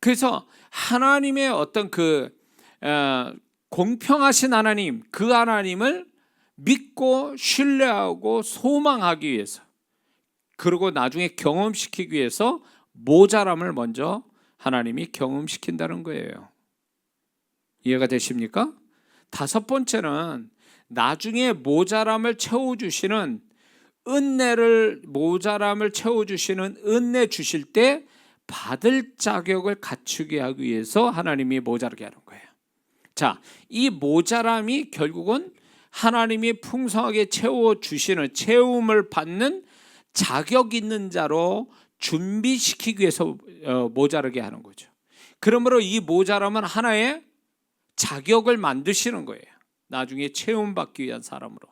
그래서 하나님의 어떤 공평하신 하나님, 그 하나님을 믿고 신뢰하고 소망하기 위해서, 그리고 나중에 경험시키기 위해서 모자람을 먼저 하나님이 경험시킨다는 거예요. 이해가 되십니까? 다섯 번째는 나중에 모자람을 채워주시는 모자람을 채워주시는 은혜 주실 때 받을 자격을 갖추게 하기 위해서 하나님이 모자르게 하는 거예요. 자, 이 모자람이 결국은 하나님이 풍성하게 채워주시는, 채움을 받는 자격 있는 자로 준비시키기 위해서 모자르게 하는 거죠. 그러므로 이 모자람은 하나의 자격을 만드시는 거예요. 나중에 채움받기 위한 사람으로.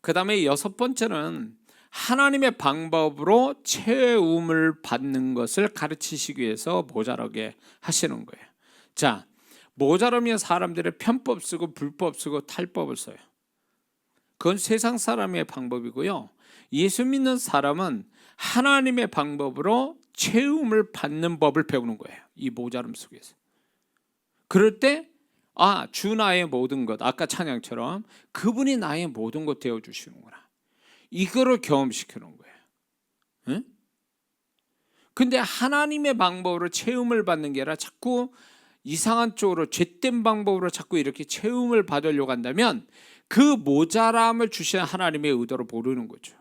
그 다음에 여섯 번째는 하나님의 방법으로 채움을 받는 것을 가르치시기 위해서 모자라게 하시는 거예요. 자, 모자라면 사람들의 편법 쓰고 불법 쓰고 탈법을 써요. 그건 세상 사람의 방법이고요. 예수 믿는 사람은 하나님의 방법으로 채움을 받는 법을 배우는 거예요. 이 모자람 속에서. 그럴 때 주 나의 모든 것, 아까 찬양처럼 그분이 나의 모든 것 되어주시는구나, 이거를 경험시키는 거예요. 응? 근데 하나님의 방법으로 채움을 받는 게 아니라 자꾸 이상한 쪽으로, 죄된 방법으로 자꾸 이렇게 채움을 받으려고 한다면 그 모자람을 주신 하나님의 의도를 모르는 거죠.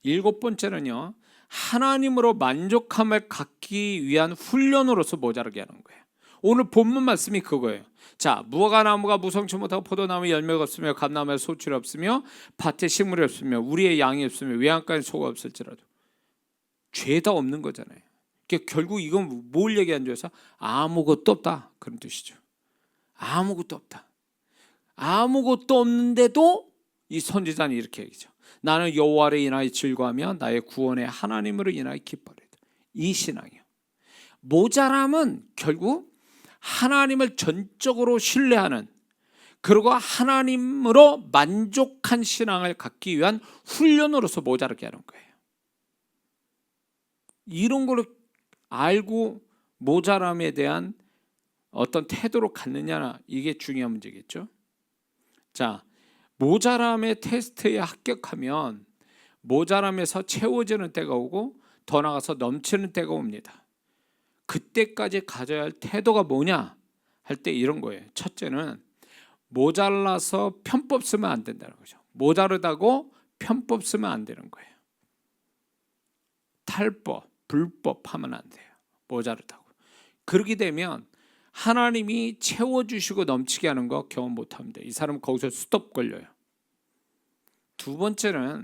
일곱 번째는요, 하나님으로 만족함을 갖기 위한 훈련으로서 모자라게 하는 거예요. 오늘 본문 말씀이 그거예요. 자, 무화과나무가 무성치 못하고 포도나무에 열매가 없으며 감나무에 소출이 없으며 밭에 식물이 없으며 우리의 양이 없으며 외양간에 소가 없을지라도, 죄다 없는 거잖아요. 그러니까 결국 이건 뭘 얘기하는 줄 아세요? 아무것도 없다, 그런 뜻이죠. 아무것도 없다. 아무것도 없는데도 이 선지자는 이렇게 얘기죠. 나는 여호와를 인하여 즐거워하며 나의 구원의 하나님으로 인하여 기뻐하리다. 이 신앙이요. 모자람은 결국 하나님을 전적으로 신뢰하는, 그리고 하나님으로 만족한 신앙을 갖기 위한 훈련으로서 모자라게 하는 거예요. 이런 걸 알고 모자람에 대한 어떤 태도로 갖느냐, 이게 중요한 문제겠죠. 자, 모자람의 테스트에 합격하면 모자람에서 채워지는 때가 오고 더 나아가서 넘치는 때가 옵니다. 그때까지 가져야 할 태도가 뭐냐 할 때 이런 거예요. 첫째는 모자라서 편법 쓰면 안 된다는 거죠. 모자르다고 편법 쓰면 안 되는 거예요. 탈법, 불법 하면 안 돼요. 모자르다고. 그렇게 되면 하나님이 채워주시고 넘치게 하는 거 경험 못합니다. 이 사람은 거기서 스톱 걸려요. 두 번째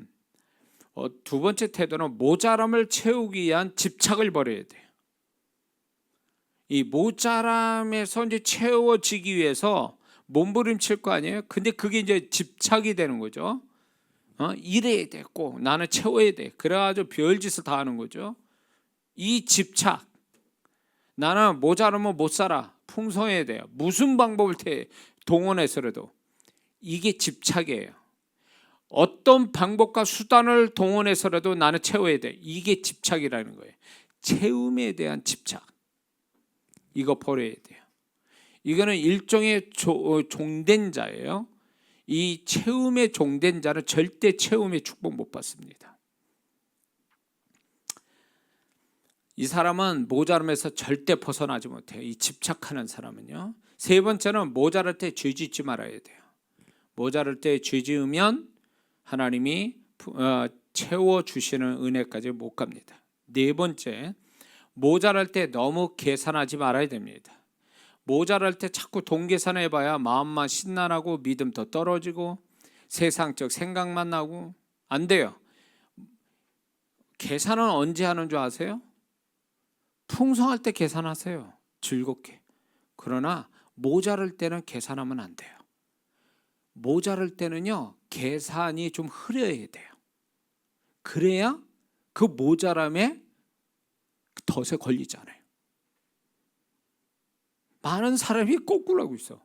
태도는 모자람을 채우기 위한 집착을 버려야 돼요. 이 모자람에서 이제 채워지기 위해서 몸부림칠 거 아니에요? 근데 그게 이제 집착이 되는 거죠. 이래야 돼, 꼭 나는 채워야 돼. 그래가지고 별짓을 다 하는 거죠. 이 집착, 나는 모자르면 못 살아, 풍성해야 돼요. 무슨 방법을 동원해서라도, 이게 집착이에요. 어떤 방법과 수단을 동원해서라도 나는 채워야 돼, 이게 집착이라는 거예요. 채움에 대한 집착, 이거 버려야 돼요. 이거는 일종의 종된 자예요. 이 채움에 종된 자는 절대 채움의 축복 못 받습니다. 이 사람은 모자람에서 절대 벗어나지 못해요. 이 집착하는 사람은요. 세 번째는 모자랄 때 죄짓지 말아야 돼요. 모자랄 때 죄 지으면 하나님이 채워주시는 은혜까지 못 갑니다. 네 번째, 모자랄 때 너무 계산하지 말아야 됩니다. 모자랄 때 자꾸 돈 계산해봐야 마음만 신난하고 믿음도 떨어지고 세상적 생각만 나고 안 돼요. 계산은 언제 하는 줄 아세요? 풍성할 때 계산하세요. 즐겁게. 그러나 모자랄 때는 계산하면 안 돼요. 모자랄 때는요, 계산이 좀 흐려야 돼요. 그래야 그 모자람에 덫에 걸리잖아요. 많은 사람이 거꾸로 하고 있어.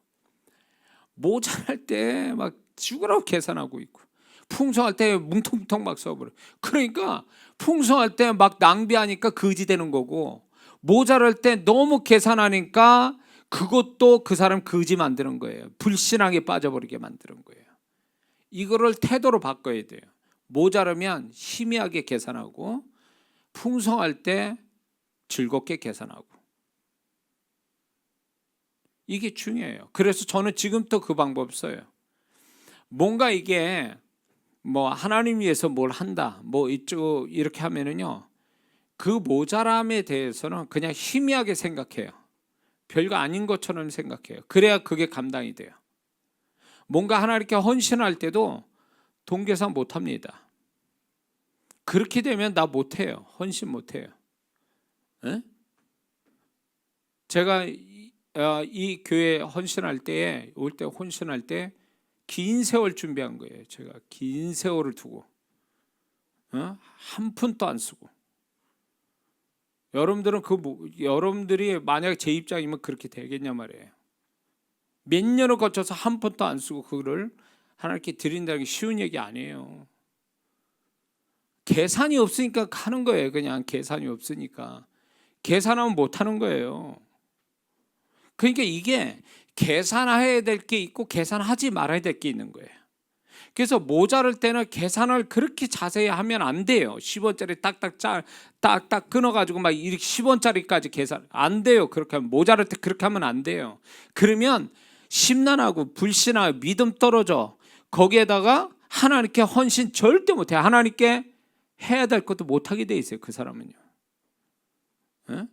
모자랄 때 막 죽으라고 계산하고 있고, 풍성할 때 뭉텅뭉텅 막 써버려. 그러니까 풍성할 때 막 낭비하니까 거지 되는 거고, 모자랄 때 너무 계산하니까 그것도 그 사람 거지 만드는 거예요. 불신앙에 빠져버리게 만드는 거예요. 이거를 태도로 바꿔야 돼요. 모자르면 희미하게 계산하고, 풍성할 때 즐겁게 계산하고. 이게 중요해요. 그래서 저는 지금도 그 방법 써요. 뭔가 이게 뭐 하나님 위해서 뭘 한다, 뭐 이쪽 이렇게 하면은요, 그 모자람에 대해서는 그냥 희미하게 생각해요. 별거 아닌 것처럼 생각해요. 그래야 그게 감당이 돼요. 뭔가 하나님께 헌신할 때도 돈 계산 못 합니다. 그렇게 되면 나 못해요. 헌신 못해요. 에? 제가 이 교회 헌신할 때에 올 때 헌신할 때 긴 세월 준비한 거예요. 제가 긴 세월을 두고 한 푼도 안 쓰고. 여러분들은 여러분들이 만약 제 입장이면 그렇게 되겠냐 말이에요. 몇 년을 거쳐서 한 푼도 안 쓰고 그거를 하나님께 드린다는 게 쉬운 얘기 아니에요. 계산이 없으니까 하는 거예요. 그냥 계산이 없으니까. 계산하면 못 하는 거예요. 그러니까 이게 계산해야 될 게 있고 계산하지 말아야 될 게 있는 거예요. 그래서 모자랄 때는 계산을 그렇게 자세히 하면 안 돼요. 10원짜리 딱딱 끊어가지고 막 10원짜리까지 계산 안 돼요. 그렇게 하면 모자랄 때 그렇게 하면 안 돼요. 그러면 심란하고 불신하고 믿음 떨어져. 거기에다가 하나님께 헌신 절대 못해. 하나님께 해야 될 것도 못하게 돼 있어요. 그 사람은요. 에?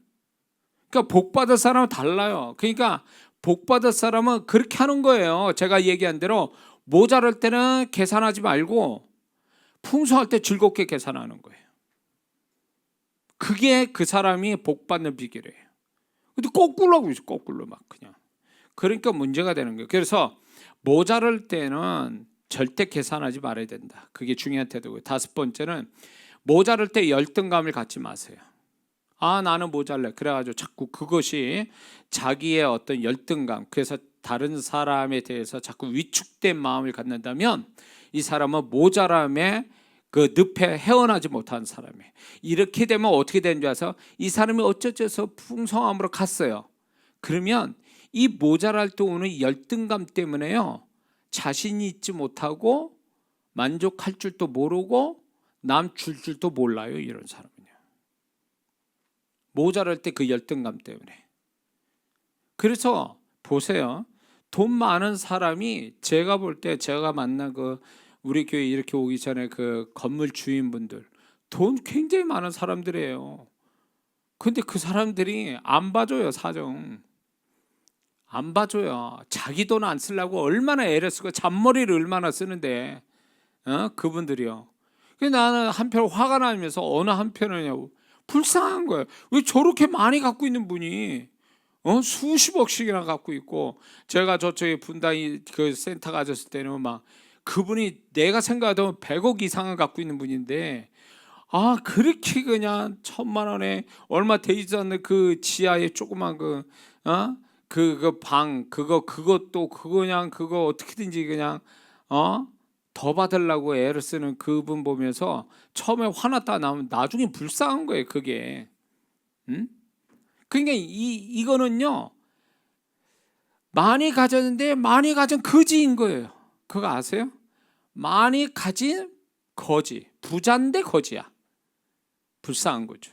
그러니까 복 받을 사람은 달라요. 그러니까 복 받을 사람은 그렇게 하는 거예요. 제가 얘기한 대로 모자랄 때는 계산하지 말고 풍성할 때 즐겁게 계산하는 거예요. 그게 그 사람이 복 받는 비결이에요. 근데 거꾸로 하고 있어. 거꾸로 막 그냥. 그러니까 문제가 되는 거예요. 그래서 모자랄 때는 절대 계산하지 말아야 된다. 그게 중요한 태도고요. 다섯 번째는 모자랄 때 열등감을 갖지 마세요. 아, 나는 모자랄래. 그래가지고 자꾸 그것이 자기의 어떤 열등감, 그래서 다른 사람에 대해서 자꾸 위축된 마음을 갖는다면 이 사람은 모자람에 그 늪에 헤어나지 못한 사람이에요. 이렇게 되면 어떻게 되는 줄 아세요? 이 사람이 어쩌서 풍성함으로 갔어요. 그러면 이 모자랄 때 오는 열등감 때문에요, 자신이 있지 못하고 만족할 줄도 모르고 남 줄 줄도 몰라요. 이런 사람은요. 모자랄 때 그 열등감 때문에. 그래서 보세요. 돈 많은 사람이 제가 볼 때 제가 만난 그 우리 교회 이렇게 오기 전에 그 건물 주인분들 돈 굉장히 많은 사람들이에요. 근데 그 사람들이 안 봐줘요. 사정 안 봐줘요. 자기 돈 안 쓰려고 얼마나 애를 쓰고 잔머리를 얼마나 쓰는데 그분들이요. 그래서 나는 한편 화가 나면서 어느 한편은요, 불쌍한 거예요. 왜 저렇게 많이 갖고 있는 분이 수십억씩이나 갖고 있고, 제가 저쪽에 분당이 그 센터 가졌을 때는 막 그분이 내가 생각하던 100억 이상을 갖고 있는 분인데, 아, 그렇게 그냥 1,000만 원에 얼마 되지도 않는 그 지하에 조그만 그 방 그것도 그냥 그거 어떻게든지 그냥 더 받으려고 애를 쓰는 그분 보면서 처음에 화났다 나오면 나중에 불쌍한 거예요. 그게. 그러니까 이거는요, 많이 가졌는데 많이 가진 거지인 거예요. 그거 아세요? 많이 가진 거지, 부자인데 거지야. 불쌍한 거죠.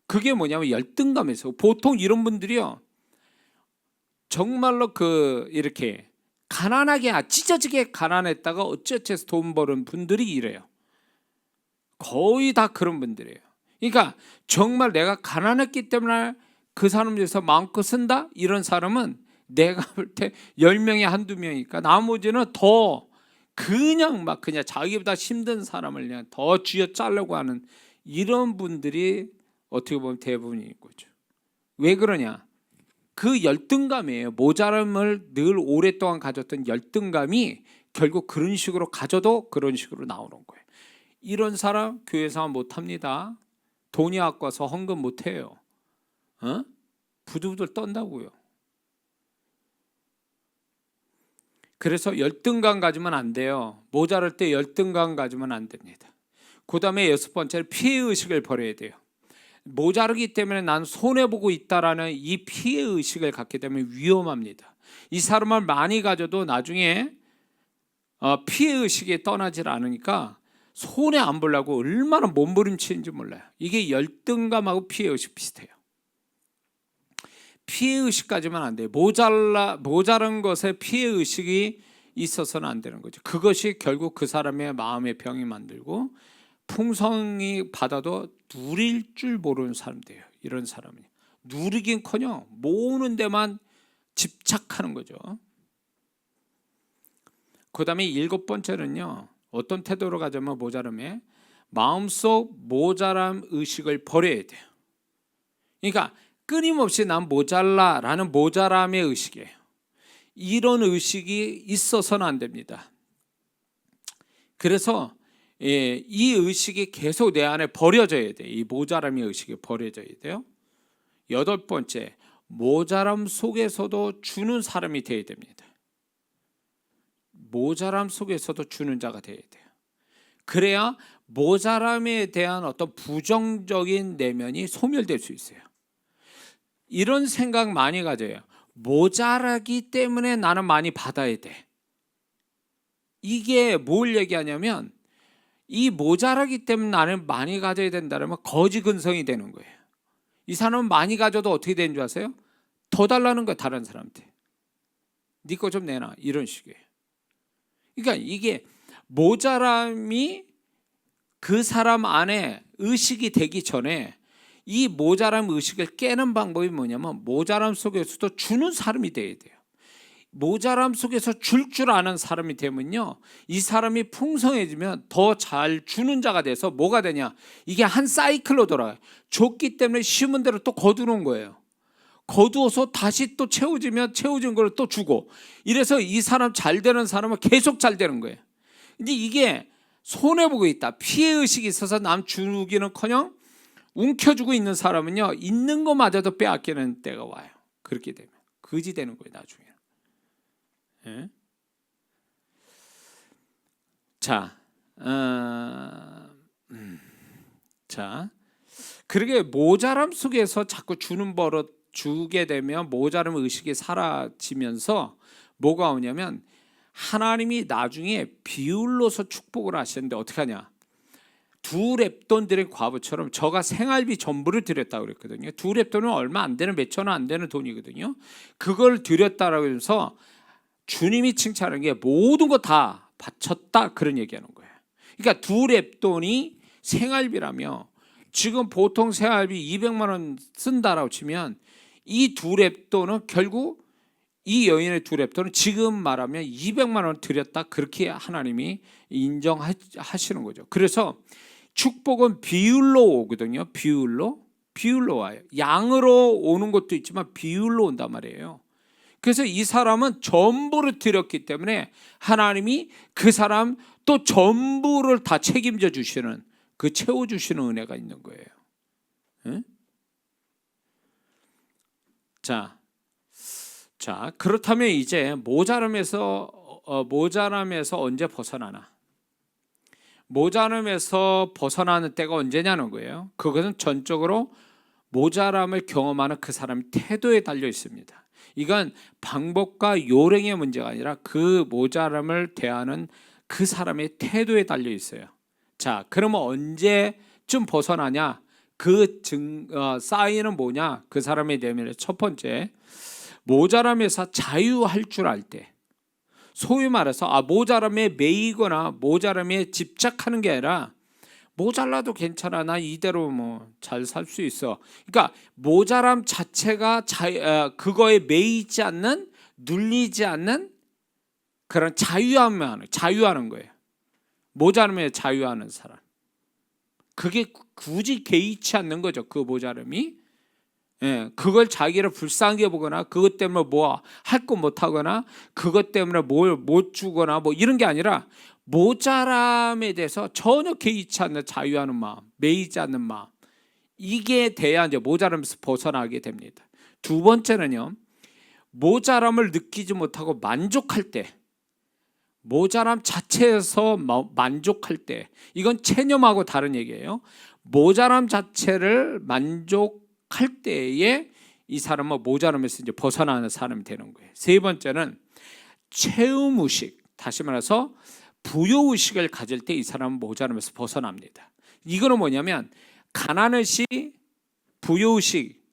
그게 뭐냐면 열등감에서. 보통 이런 분들이요, 정말로 이렇게 가난하게 찢어지게 가난했다가 어찌어찌해서 돈 버는 분들이 이래요. 거의 다 그런 분들이에요. 그러니까 정말 내가 가난했기 때문에 그 사람 중에서 마음껏 쓴다? 이런 사람은 내가 볼 때 10명에 한두 명이니까 나머지는 더 그냥 자기보다 힘든 사람을 그냥 더 쥐어짜려고 하는 이런 분들이 어떻게 보면 대부분인 거죠. 왜 그러냐? 그 열등감이에요. 모자람을 늘 오랫동안 가졌던 열등감이 결국 그런 식으로 가져도 그런 식으로 나오는 거예요. 이런 사람 교회에서 못합니다. 돈이 아까워서 헌금 못해요. 부들부들 떤다고요. 그래서 열등감 가지면 안 돼요. 모자랄 때 열등감 가지면 안 됩니다. 그 다음에 6번째는 피해의식을 버려야 돼요. 모자르기 때문에 난 손해보고 있다라는 이 피해의식을 갖게 되면 위험합니다. 이 사람을 많이 가져도 나중에 피해의식이 떠나질 않으니까 손해 안 보려고 얼마나 몸부림치는지 몰라요. 이게 열등감하고 피해의식 비슷해요. 피해의식 가지면 안 돼요. 모자란 것에 피해의식이 있어서는 안 되는 거죠. 그것이 결국 그 사람의 마음의 병이 만들고 풍성히 받아도 누릴 줄 모르는 사람들이에요. 이런 사람이 누리긴커녕 모으는 데만 집착하는 거죠. 그 다음에 7번째는요. 어떤 태도로 가자면 모자람에 마음속 모자람 의식을 버려야 돼요. 그러니까 끊임없이 난 모자라라는 모자람의 의식이에요. 이런 의식이 있어서는 안 됩니다. 그래서 이 의식이 계속 내 안에 버려져야 돼요. 이 모자람의 의식이 버려져야 돼요. 8번째, 모자람 속에서도 주는 사람이 되어야 됩니다. 모자람 속에서도 주는 자가 되어야 돼요. 그래야 모자람에 대한 어떤 부정적인 내면이 소멸될 수 있어요. 이런 생각 많이 가져요. 모자라기 때문에 나는 많이 받아야 돼. 이게 뭘 얘기하냐면 이 모자라기 때문에 나는 많이 가져야 된다면 거지 근성이 되는 거예요. 이 사람은 많이 가져도 어떻게 되는 줄 아세요? 더 달라는 거예요. 다른 사람한테. 네 거 좀 내놔. 이런 식이에요. 그러니까 이게 모자람이 그 사람 안에 의식이 되기 전에 이 모자람 의식을 깨는 방법이 뭐냐면 모자람 속에서도 주는 사람이 돼야 돼요. 모자람 속에서 줄 아는 사람이 되면요, 이 사람이 풍성해지면 더 잘 주는 자가 돼서 뭐가 되냐, 이게 한 사이클로 돌아가요. 줬기 때문에 심은 대로 또 거두는 거예요. 거두어서 다시 또 채워지면 채워진 걸 또 주고, 이래서 이 사람 잘 되는 사람은 계속 잘 되는 거예요. 근데 이게 손해보고 있다, 피해의식이 있어서 남 주기는커녕 움켜쥐고 있는 사람은요, 있는 것마저도 빼앗기는 때가 와요. 그렇게 되면 거지 되는 거예요, 나중에. 예? 자, 그러게 모자람 속에서 자꾸 주는 버릇 주게 되면 모자람 의식이 사라지면서 뭐가 오냐면 하나님이 나중에 비율로서 축복을 하시는데 어떻게 하냐? 두 렙돈 드린 과부처럼 저가 생활비 전부를 드렸다고 그랬거든요. 두 렙돈은 얼마 안 되는, 몇천 원 안 되는 돈이거든요. 그걸 드렸다라고 해서 주님이 칭찬하는 게 모든 거 다 바쳤다, 그런 얘기하는 거예요. 그러니까 두 렙돈이 생활비라며, 지금 보통 생활비 200만 원 쓴다라고 치면 이 두 렙돈은 결국 이 여인의 두 렙돈은 지금 말하면 200만 원 드렸다, 그렇게 하나님이 인정하시는 거죠. 그래서 축복은 비율로 오거든요. 비율로 와요. 양으로 오는 것도 있지만 비율로 온단 말이에요. 그래서 이 사람은 전부를 드렸기 때문에 하나님이 그 사람 또 전부를 다 책임져 주시는, 그 채워주시는 은혜가 있는 거예요. 응? 자, 그렇다면 이제 모자람에서 언제 벗어나나? 모자람에서 벗어나는 때가 언제냐는 거예요. 그것은 전적으로 모자람을 경험하는 그 사람의 태도에 달려 있습니다. 이건 방법과 요령의 문제가 아니라 그 모자람을 대하는 그 사람의 태도에 달려 있어요. 자, 그러면 언제쯤 벗어나냐? 그 사인은 뭐냐? 그 사람의 내면의 첫 번째, 모자람에서 자유할 줄 알 때. 소위 말해서 모자람에 매이거나 모자람에 집착하는 게 아니라 모자라도 괜찮아, 나 이대로 뭐 잘 살 수 있어. 그러니까 모자람 자체가 그거에 매이지 않는, 눌리지 않는 그런 자유하는 거예요. 모자람에 자유하는 사람. 그게 굳이 개의치 않는 거죠. 그 모자람이. 그걸 자기를 불쌍하게 보거나 그것 때문에 뭐 할 거 못하거나 그것 때문에 뭘 못 주거나 뭐 이런 게 아니라 모자람에 대해서 전혀 개의치 않는 자유하는 마음, 매이지 않는 마음, 이게 돼야 이제 모자람에서 벗어나게 됩니다. 두 번째는요, 모자람을 느끼지 못하고 만족할 때, 모자람 자체에서 만족할 때, 이건 체념하고 다른 얘기예요. 모자람 자체를 만족할 때에 이 사람은 모자람에서 이제 벗어나는 사람이 되는 거예요. 세 번째는 채움의식, 다시 말해서 부요의식을 가질 때 이 사람은 모자람에서 벗어납니다. 이거는 뭐냐면 가난의식, 부요의식,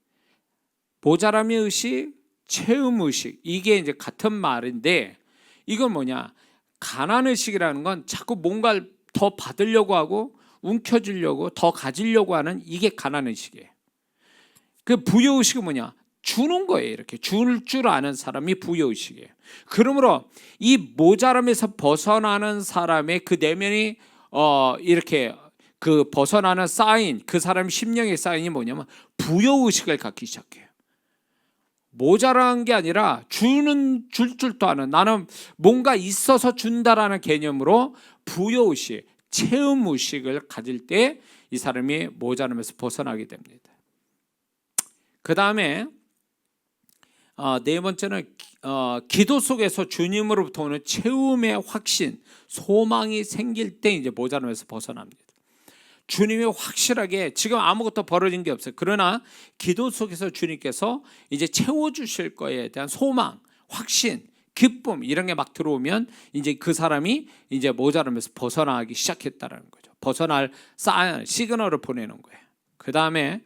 모자람의 의식, 채움의식, 이게 이제 같은 말인데, 이건 뭐냐, 가난의식이라는 건 자꾸 뭔가를 더 받으려고 하고 움켜쥐려고 더 가지려고 하는, 이게 가난의식이에요. 그 부요의식은 뭐냐, 주는 거예요. 이렇게 줄 아는 사람이 부요의식이에요. 그러므로 이 모자람에서 벗어나는 사람의 그 내면이 이렇게 그 벗어나는 사인, 그 사람 심령의 사인이 뭐냐면 부요의식을 갖기 시작해요. 모자란 게 아니라 줄 줄도 아는, 나는 뭔가 있어서 준다라는 개념으로 부요의식, 체험의식을 가질 때 이 사람이 모자람에서 벗어나게 됩니다. 그 다음에 네 번째는 기도 속에서 주님으로부터 오는 체험의 확신, 소망이 생길 때 이제 모자람에서 벗어납니다. 주님이 확실하게 지금 아무것도 벌어진 게 없어요. 그러나 기도 속에서 주님께서 이제 채워주실 거에 대한 소망, 확신, 기쁨, 이런 게 막 들어오면 이제 그 사람이 이제 모자람에서 벗어나기 시작했다는 거죠. 벗어날 시그널을 보내는 거예요. 그 다음에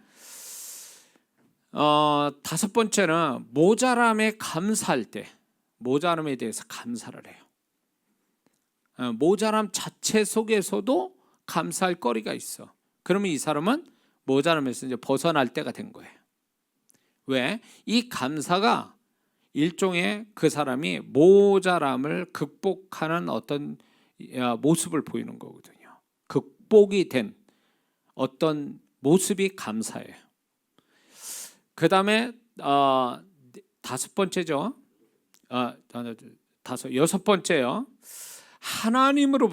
다섯 번째는 모자람에 감사할 때, 모자람에 대해서 감사를 해요. 모자람 자체 속에서도 감사할 거리가 있어. 그러면 이 사람은 모자람에서 이제 벗어날 때가 된 거예요. 왜? 이 감사가 일종의 그 사람이 모자람을 극복하는 어떤 모습을 보이는 거거든요. 극복이 된 어떤 모습이 감사예요. 그 다음에 다섯 번째죠. 여섯 번째요. 하나님으로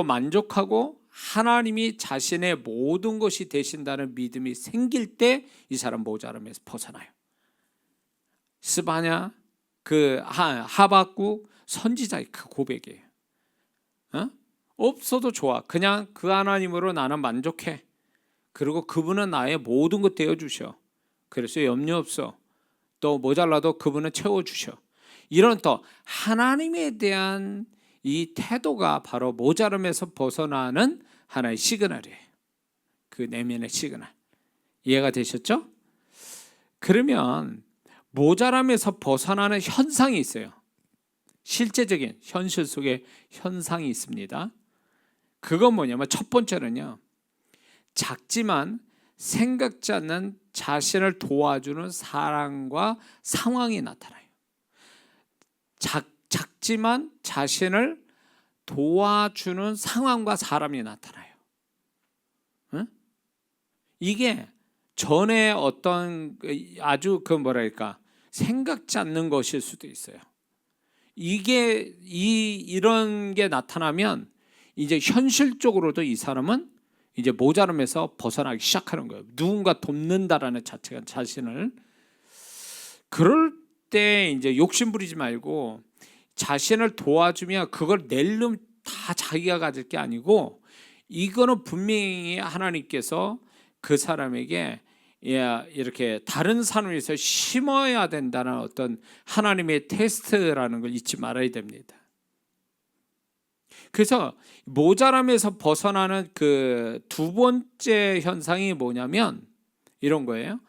만족하고 하나님이 자신의 모든 것이 되신다는 믿음이 생길 때 이 사람 모자람에서 벗어나요. 스바냐, 그 하박국 선지자의 그 고백이에요. 없어도 좋아. 그냥 그 하나님으로 나는 만족해. 그리고 그분은 나의 모든 것 되어주셔. 그래서 염려 없어. 또 모자라도 그분은 채워주셔. 이런 또 하나님에 대한 이 태도가 바로 모자람에서 벗어나는 하나의 시그널이에요. 그 내면의 시그널. 이해가 되셨죠? 그러면 모자람에서 벗어나는 현상이 있어요. 실제적인 현실 속에 현상이 있습니다. 그건 뭐냐면 첫 번째는요, 작지만 생각지 않는 자신을 도와주는 사랑과 상황이 나타나요. 작지만 자신을 도와주는 상황과 사람이 나타나요. 이게 전에 어떤 아주 생각지 않는 것일 수도 있어요. 이게 이런 게 나타나면 이제 현실적으로도 이 사람은 이제 모자람에서 벗어나기 시작하는 거예요. 누군가 돕는다라는 자체가 자신을. 그럴 때 이제 욕심 부리지 말고 자신을 도와주면 그걸 낼름 다 자기가 가질 게 아니고, 이거는 분명히 하나님께서 그 사람에게 이렇게 다른 산을 위해서 심어야 된다는 어떤 하나님의 테스트라는 걸 잊지 말아야 됩니다. 그래서 모자람에서 벗어나는 그 두 번째 현상이 뭐냐면 이런 거예요.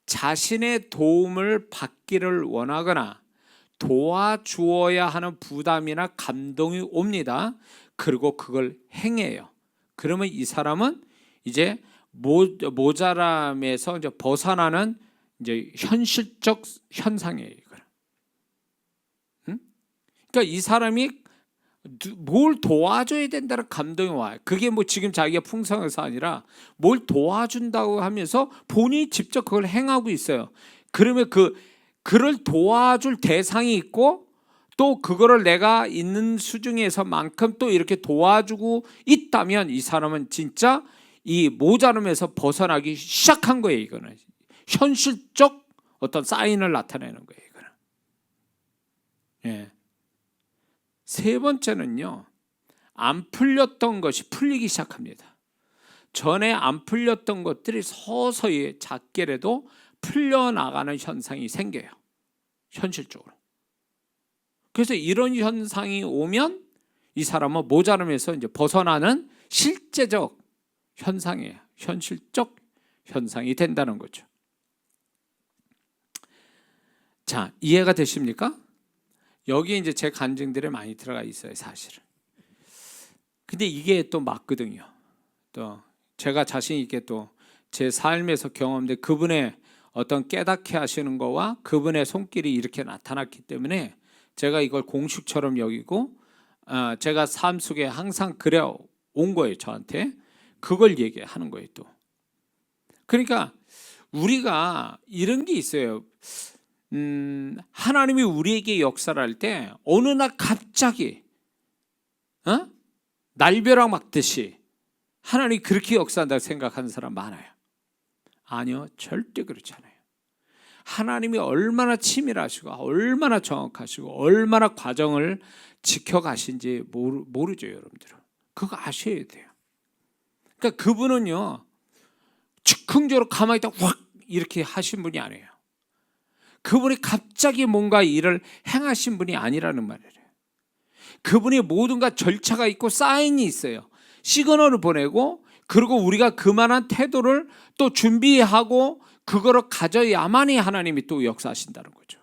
자신의 도움을 받기를 원하거나 도와주어야 하는 부담이나 감동이 옵니다. 그리고 그걸 행해요. 그러면 이 사람은 이제 모자람에서 이제 벗어나는 이제 현실적 현상이에요. 이거는. 응? 그러니까 이 사람이 뭘 도와줘야 된다는 감동이 와요. 그게 뭐 지금 자기가 풍성해서 아니라 뭘 도와준다고 하면서 본인이 직접 그걸 행하고 있어요. 그러면 그를 도와줄 대상이 있고 또 그거를 내가 있는 수중에서만큼 또 이렇게 도와주고 있다면 이 사람은 진짜 이 모자름에서 벗어나기 시작한 거예요. 이거는 현실적 어떤 사인을 나타내는 거예요. 이거는. 예. 세 번째는요, 안 풀렸던 것이 풀리기 시작합니다. 전에 안 풀렸던 것들이 서서히 작게라도 풀려나가는 현상이 생겨요. 현실적으로. 그래서 이런 현상이 오면 이 사람은 모자름에서 이제 벗어나는 실제적 현상이에요. 현실적 현상이 된다는 거죠. 자, 이해가 되십니까? 여기 이제 제 간증들이 많이 들어가 있어요, 사실은. 근데 이게 또 맞거든요. 또 제가 자신 있게 또 제 삶에서 경험된 그분의 어떤 깨닫게 하시는 거와 그분의 손길이 이렇게 나타났기 때문에 제가 이걸 공식처럼 여기고 제가 삶 속에 항상 그래 온 거예요, 저한테. 그걸 얘기하는 거예요, 또. 그러니까 우리가 이런 게 있어요. 하나님이 우리에게 역사를 할 때 어느 날 갑자기 날벼락 맞듯이 하나님이 그렇게 역사한다고 생각하는 사람 많아요. 아니요, 절대 그렇지 않아요. 하나님이 얼마나 치밀하시고 얼마나 정확하시고 얼마나 과정을 지켜가신지 모르죠, 여러분들은. 그거 아셔야 돼요. 그러니까 그분은요, 즉흥적으로 가만히 있다 확 이렇게 하신 분이 아니에요. 그분이 갑자기 뭔가 일을 행하신 분이 아니라는 말이에요. 그분이 모든가 절차가 있고 사인이 있어요. 시그널을 보내고 그리고 우리가 그만한 태도를 또 준비하고 그거를 가져야만이 하나님이 또 역사하신다는 거죠.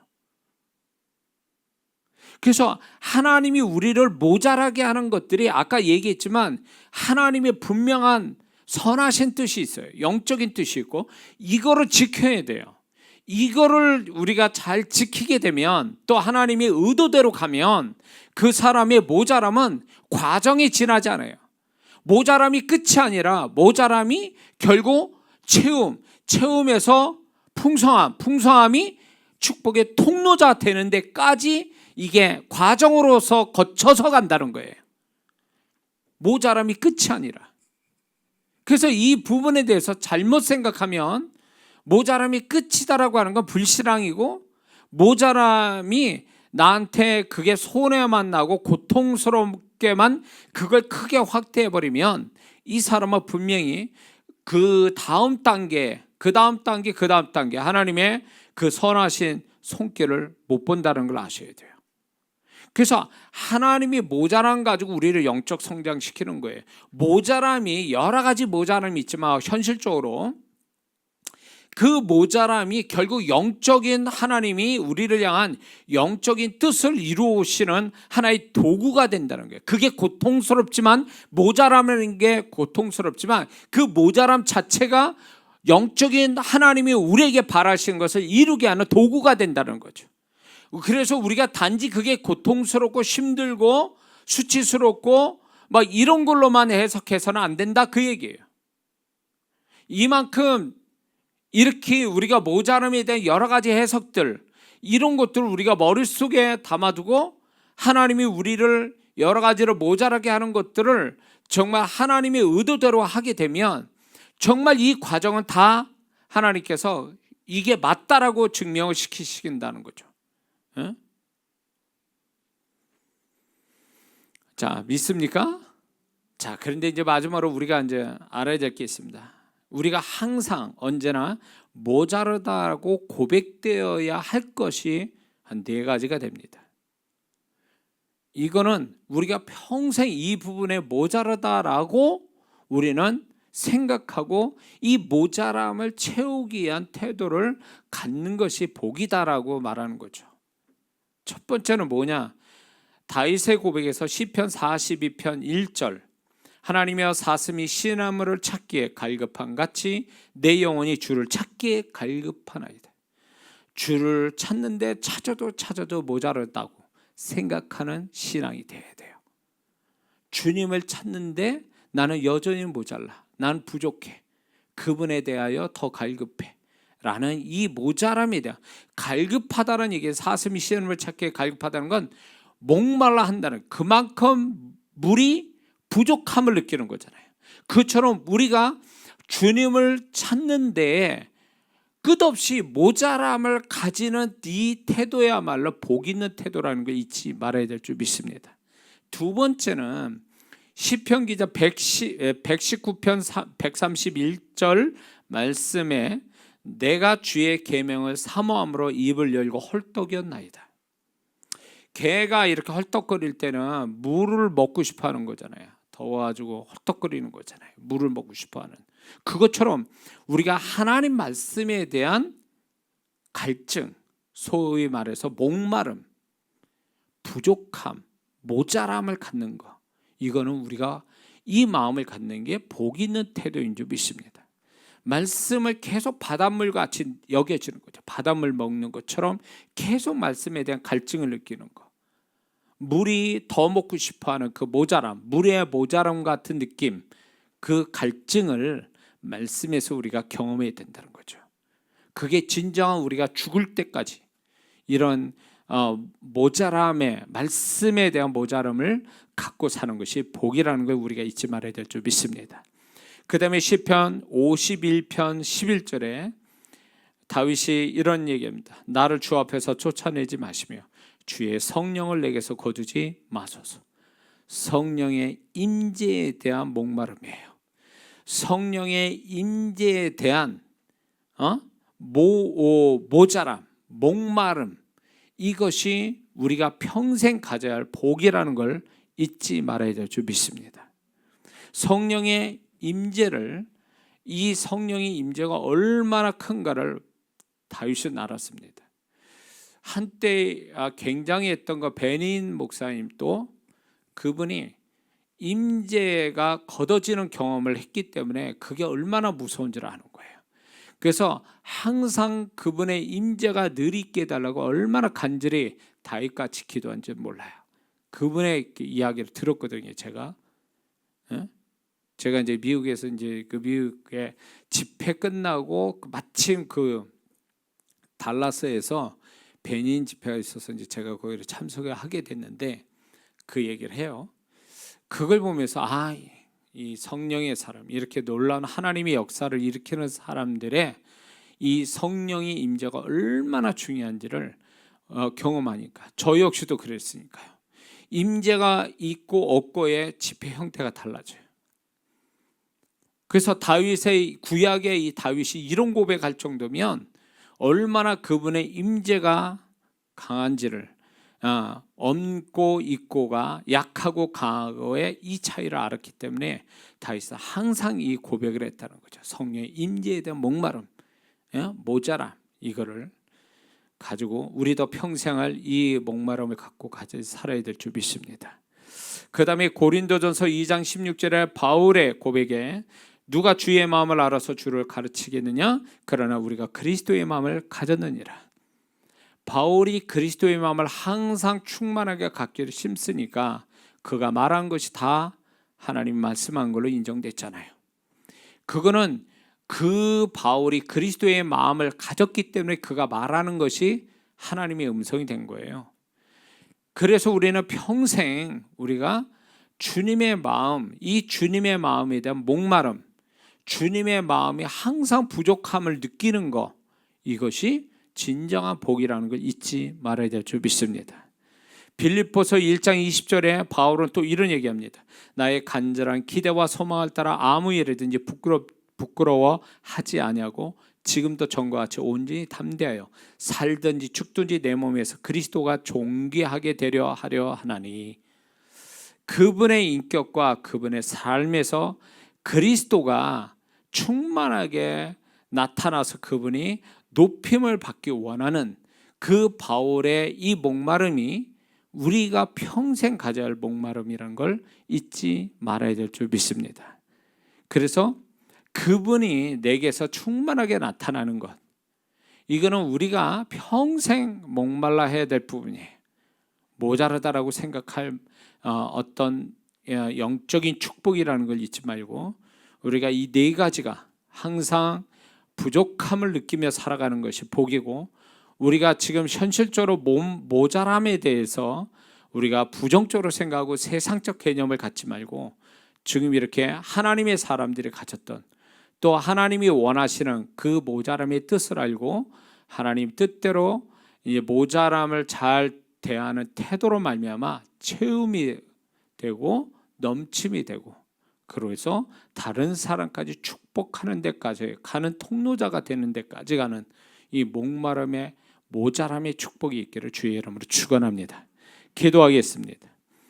그래서 하나님이 우리를 모자라게 하는 것들이 아까 얘기했지만 하나님의 분명한 선하신 뜻이 있어요. 영적인 뜻이 있고 이거를 지켜야 돼요. 이거를 우리가 잘 지키게 되면 또 하나님의 의도대로 가면 그 사람의 모자람은 과정이 지나지 않아요. 모자람이 끝이 아니라 모자람이 결국 채움에서 풍성함이 축복의 통로자 되는 데까지 이게 과정으로서 거쳐서 간다는 거예요. 모자람이 끝이 아니라. 그래서 이 부분에 대해서 잘못 생각하면 모자람이 끝이다라고 하는 건 불신앙이고 모자람이 나한테 그게 손해만 나고 고통스럽게만 그걸 크게 확대해버리면 이 사람은 분명히 그 다음 단계 하나님의 그 선하신 손길을 못 본다는 걸 아셔야 돼요. 그래서 하나님이 모자람 가지고 우리를 영적 성장시키는 거예요. 모자람이 여러 가지 모자람이 있지만 현실적으로 그 모자람이 결국 영적인 하나님이 우리를 향한 영적인 뜻을 이루시는 하나의 도구가 된다는 거예요. 그게 고통스럽지만 모자람이라는 게 고통스럽지만 그 모자람 자체가 영적인 하나님이 우리에게 바라시는 것을 이루게 하는 도구가 된다는 거죠. 그래서 우리가 단지 그게 고통스럽고 힘들고 수치스럽고 막 이런 걸로만 해석해서는 안 된다 그 얘기예요. 이만큼 이렇게 우리가 모자람에 대한 여러 가지 해석들 이런 것들을 우리가 머릿속에 담아두고 하나님이 우리를 여러 가지로 모자라게 하는 것들을 정말 하나님의 의도대로 하게 되면 정말 이 과정은 다 하나님께서 이게 맞다라고 증명을 시키신다는 거죠. 응? 자, 믿습니까? 자, 그런데 이제 마지막으로 우리가 이제 알아야 될 게 있습니다. 우리가 항상 언제나 모자르다고 고백되어야 할 것이 한 4가지가 됩니다. 이거는 우리가 평생 이 부분에 모자르다라고 우리는 생각하고 이 모자람을 채우기 위한 태도를 갖는 것이 복이다라고 말하는 거죠. 첫 번째는 뭐냐? 다윗의 고백에서 시편 42편 1절, 하나님이여 사슴이 시나무를 찾기에 갈급한 같이 내 영혼이 주를 찾기에 갈급하나이다. 주를 찾는데 찾아도 모자르다고 생각하는 신앙이 되어야 돼요. 주님을 찾는데 나는 여전히 모자라, 나는 부족해, 그분에 대하여 더 갈급해 라는 이 모자람에 대한, 갈급하다는 얘기, 사슴이 시나무를 찾기에 갈급하다는 건 목말라 한다는, 그만큼 물이 부족함을 느끼는 거잖아요. 그처럼 우리가 주님을 찾는데 끝없이 모자람을 가지는 이 태도야말로 복 있는 태도라는 걸 잊지 말아야 될 줄 믿습니다. 두 번째는 시편 기자 119편 131절 말씀에 내가 주의 계명을 사모함으로 입을 열고 헐떡이었나이다. 개가 이렇게 헐떡거릴 때는 물을 먹고 싶어 하는 거잖아요. 더워가지고 헐떡거리는 거잖아요. 물을 먹고 싶어 하는. 그것처럼 우리가 하나님 말씀에 대한 갈증, 소위 말해서 목마름, 부족함, 모자람을 갖는 거, 이거는 우리가 이 마음을 갖는 게 복 있는 태도인 줄 믿습니다. 말씀을 계속 바닷물 같이 여겨지는 거죠. 바닷물 먹는 것처럼 계속 말씀에 대한 갈증을 느끼는 거, 물이 더 먹고 싶어하는 그 모자람, 물의 모자람 같은 느낌, 그 갈증을 말씀에서 우리가 경험해야 된다는 거죠. 그게 진정한 우리가 죽을 때까지 이런 모자람에, 말씀에 대한 모자람을 갖고 사는 것이 복이라는 걸 우리가 잊지 말아야 될 줄 믿습니다. 그 다음에 시편 51편 11절에 다윗이 이런 얘기합니다. 나를 주 앞에서 쫓아내지 마시며 주의 성령을 내게서 거두지 마소서. 성령의 임재에 대한 목마름이에요. 성령의 임재에 대한 모자람, 목마름, 이것이 우리가 평생 가져야 할 복이라는 걸 잊지 말아야 될 줄 믿습니다. 성령의 임재를, 이 성령의 임재가 얼마나 큰가를 다윗은 알았습니다. 한때 굉장히 했던 거, 베닌 목사님도 그분이 임재가 걷어지는 경험을 했기 때문에 그게 얼마나 무서운 줄 아는 거예요. 그래서 항상 그분의 임재가 늘 있게 해달라고 얼마나 간절히 다윗같이 기도한지 몰라요. 그분의 이야기를 들었거든요. 제가 이제 미국에서 이제 그 미국의 집회 끝나고 마침 그 달라스에서 베닌 집회가 있어서 이제 제가 거기를 참석을 하게 됐는데 그 얘기를 해요. 그걸 보면서 이 성령의 사람, 이렇게 놀라운 하나님의 역사를 일으키는 사람들의 이 성령의 임재가 얼마나 중요한지를 경험하니까, 저 역시도 그랬으니까요. 임재가 있고 없고의 집회 형태가 달라져요. 그래서 다윗의 구약의 이 다윗이 이런 고백할 정도면 얼마나 그분의 임재가 강한지를, 엄고 있고가 약하고 강하고의 이 차이를 알았기 때문에 다윗은 항상 이 고백을 했다는 거죠. 성령의 임재에 대한 목마름, 모자람, 이거를 가지고 우리도 평생을 이 목마름을 갖고 살아야 될 줄 믿습니다. 그 다음에 고린도전서 2장 16절에 바울의 고백에 누가 주의 마음을 알아서 주를 가르치겠느냐? 그러나 우리가 그리스도의 마음을 가졌느니라. 바울이 그리스도의 마음을 항상 충만하게 갖기를 힘쓰니까 그가 말한 것이 다 하나님 말씀한 걸로 인정됐잖아요. 그거는 그 바울이 그리스도의 마음을 가졌기 때문에 그가 말하는 것이 하나님의 음성이 된 거예요. 그래서 우리는 평생 우리가 주님의 마음, 이 주님의 마음에 대한 목마름, 주님의 마음이 항상 부족함을 느끼는 것, 이것이 진정한 복이라는 걸 잊지 말아야 될 줄 믿습니다. 빌립보서 1장 20절에 바울은 또 이런 얘기합니다. 나의 간절한 기대와 소망을 따라 아무 일이든지 부끄러워하지 아니하고 지금도 전과 같이 온전히 담대하여 살든지 죽든지 내 몸에서 그리스도가 존귀하게 되려 하려 하나니, 그분의 인격과 그분의 삶에서 그리스도가 충만하게 나타나서 그분이 높임을 받기 원하는 그 바울의 이 목마름이 우리가 평생 가져야 할 목마름이라는 걸 잊지 말아야 될 줄 믿습니다. 그래서 그분이 내게서 충만하게 나타나는 것, 이거는 우리가 평생 목말라 해야 될 부분이에요. 모자라다라고 생각할 어떤 영적인 축복이라는 걸 잊지 말고 우리가 이 네 가지가 항상 부족함을 느끼며 살아가는 것이 복이고, 우리가 지금 현실적으로 몸 모자람에 대해서 우리가 부정적으로 생각하고 세상적 개념을 갖지 말고 지금 이렇게 하나님의 사람들이 가졌던, 또 하나님이 원하시는 그 모자람의 뜻을 알고 하나님 뜻대로 이 모자람을 잘 대하는 태도로 말미암아 채움이 되고 넘침이 되고, 그래서 다른 사람까지 축복하는 데까지 가는 통로자가 되는 데까지 가는 이 목마름의 모자람의 축복이 있기를 주의 이름으로 축원합니다. 기도하겠습니다.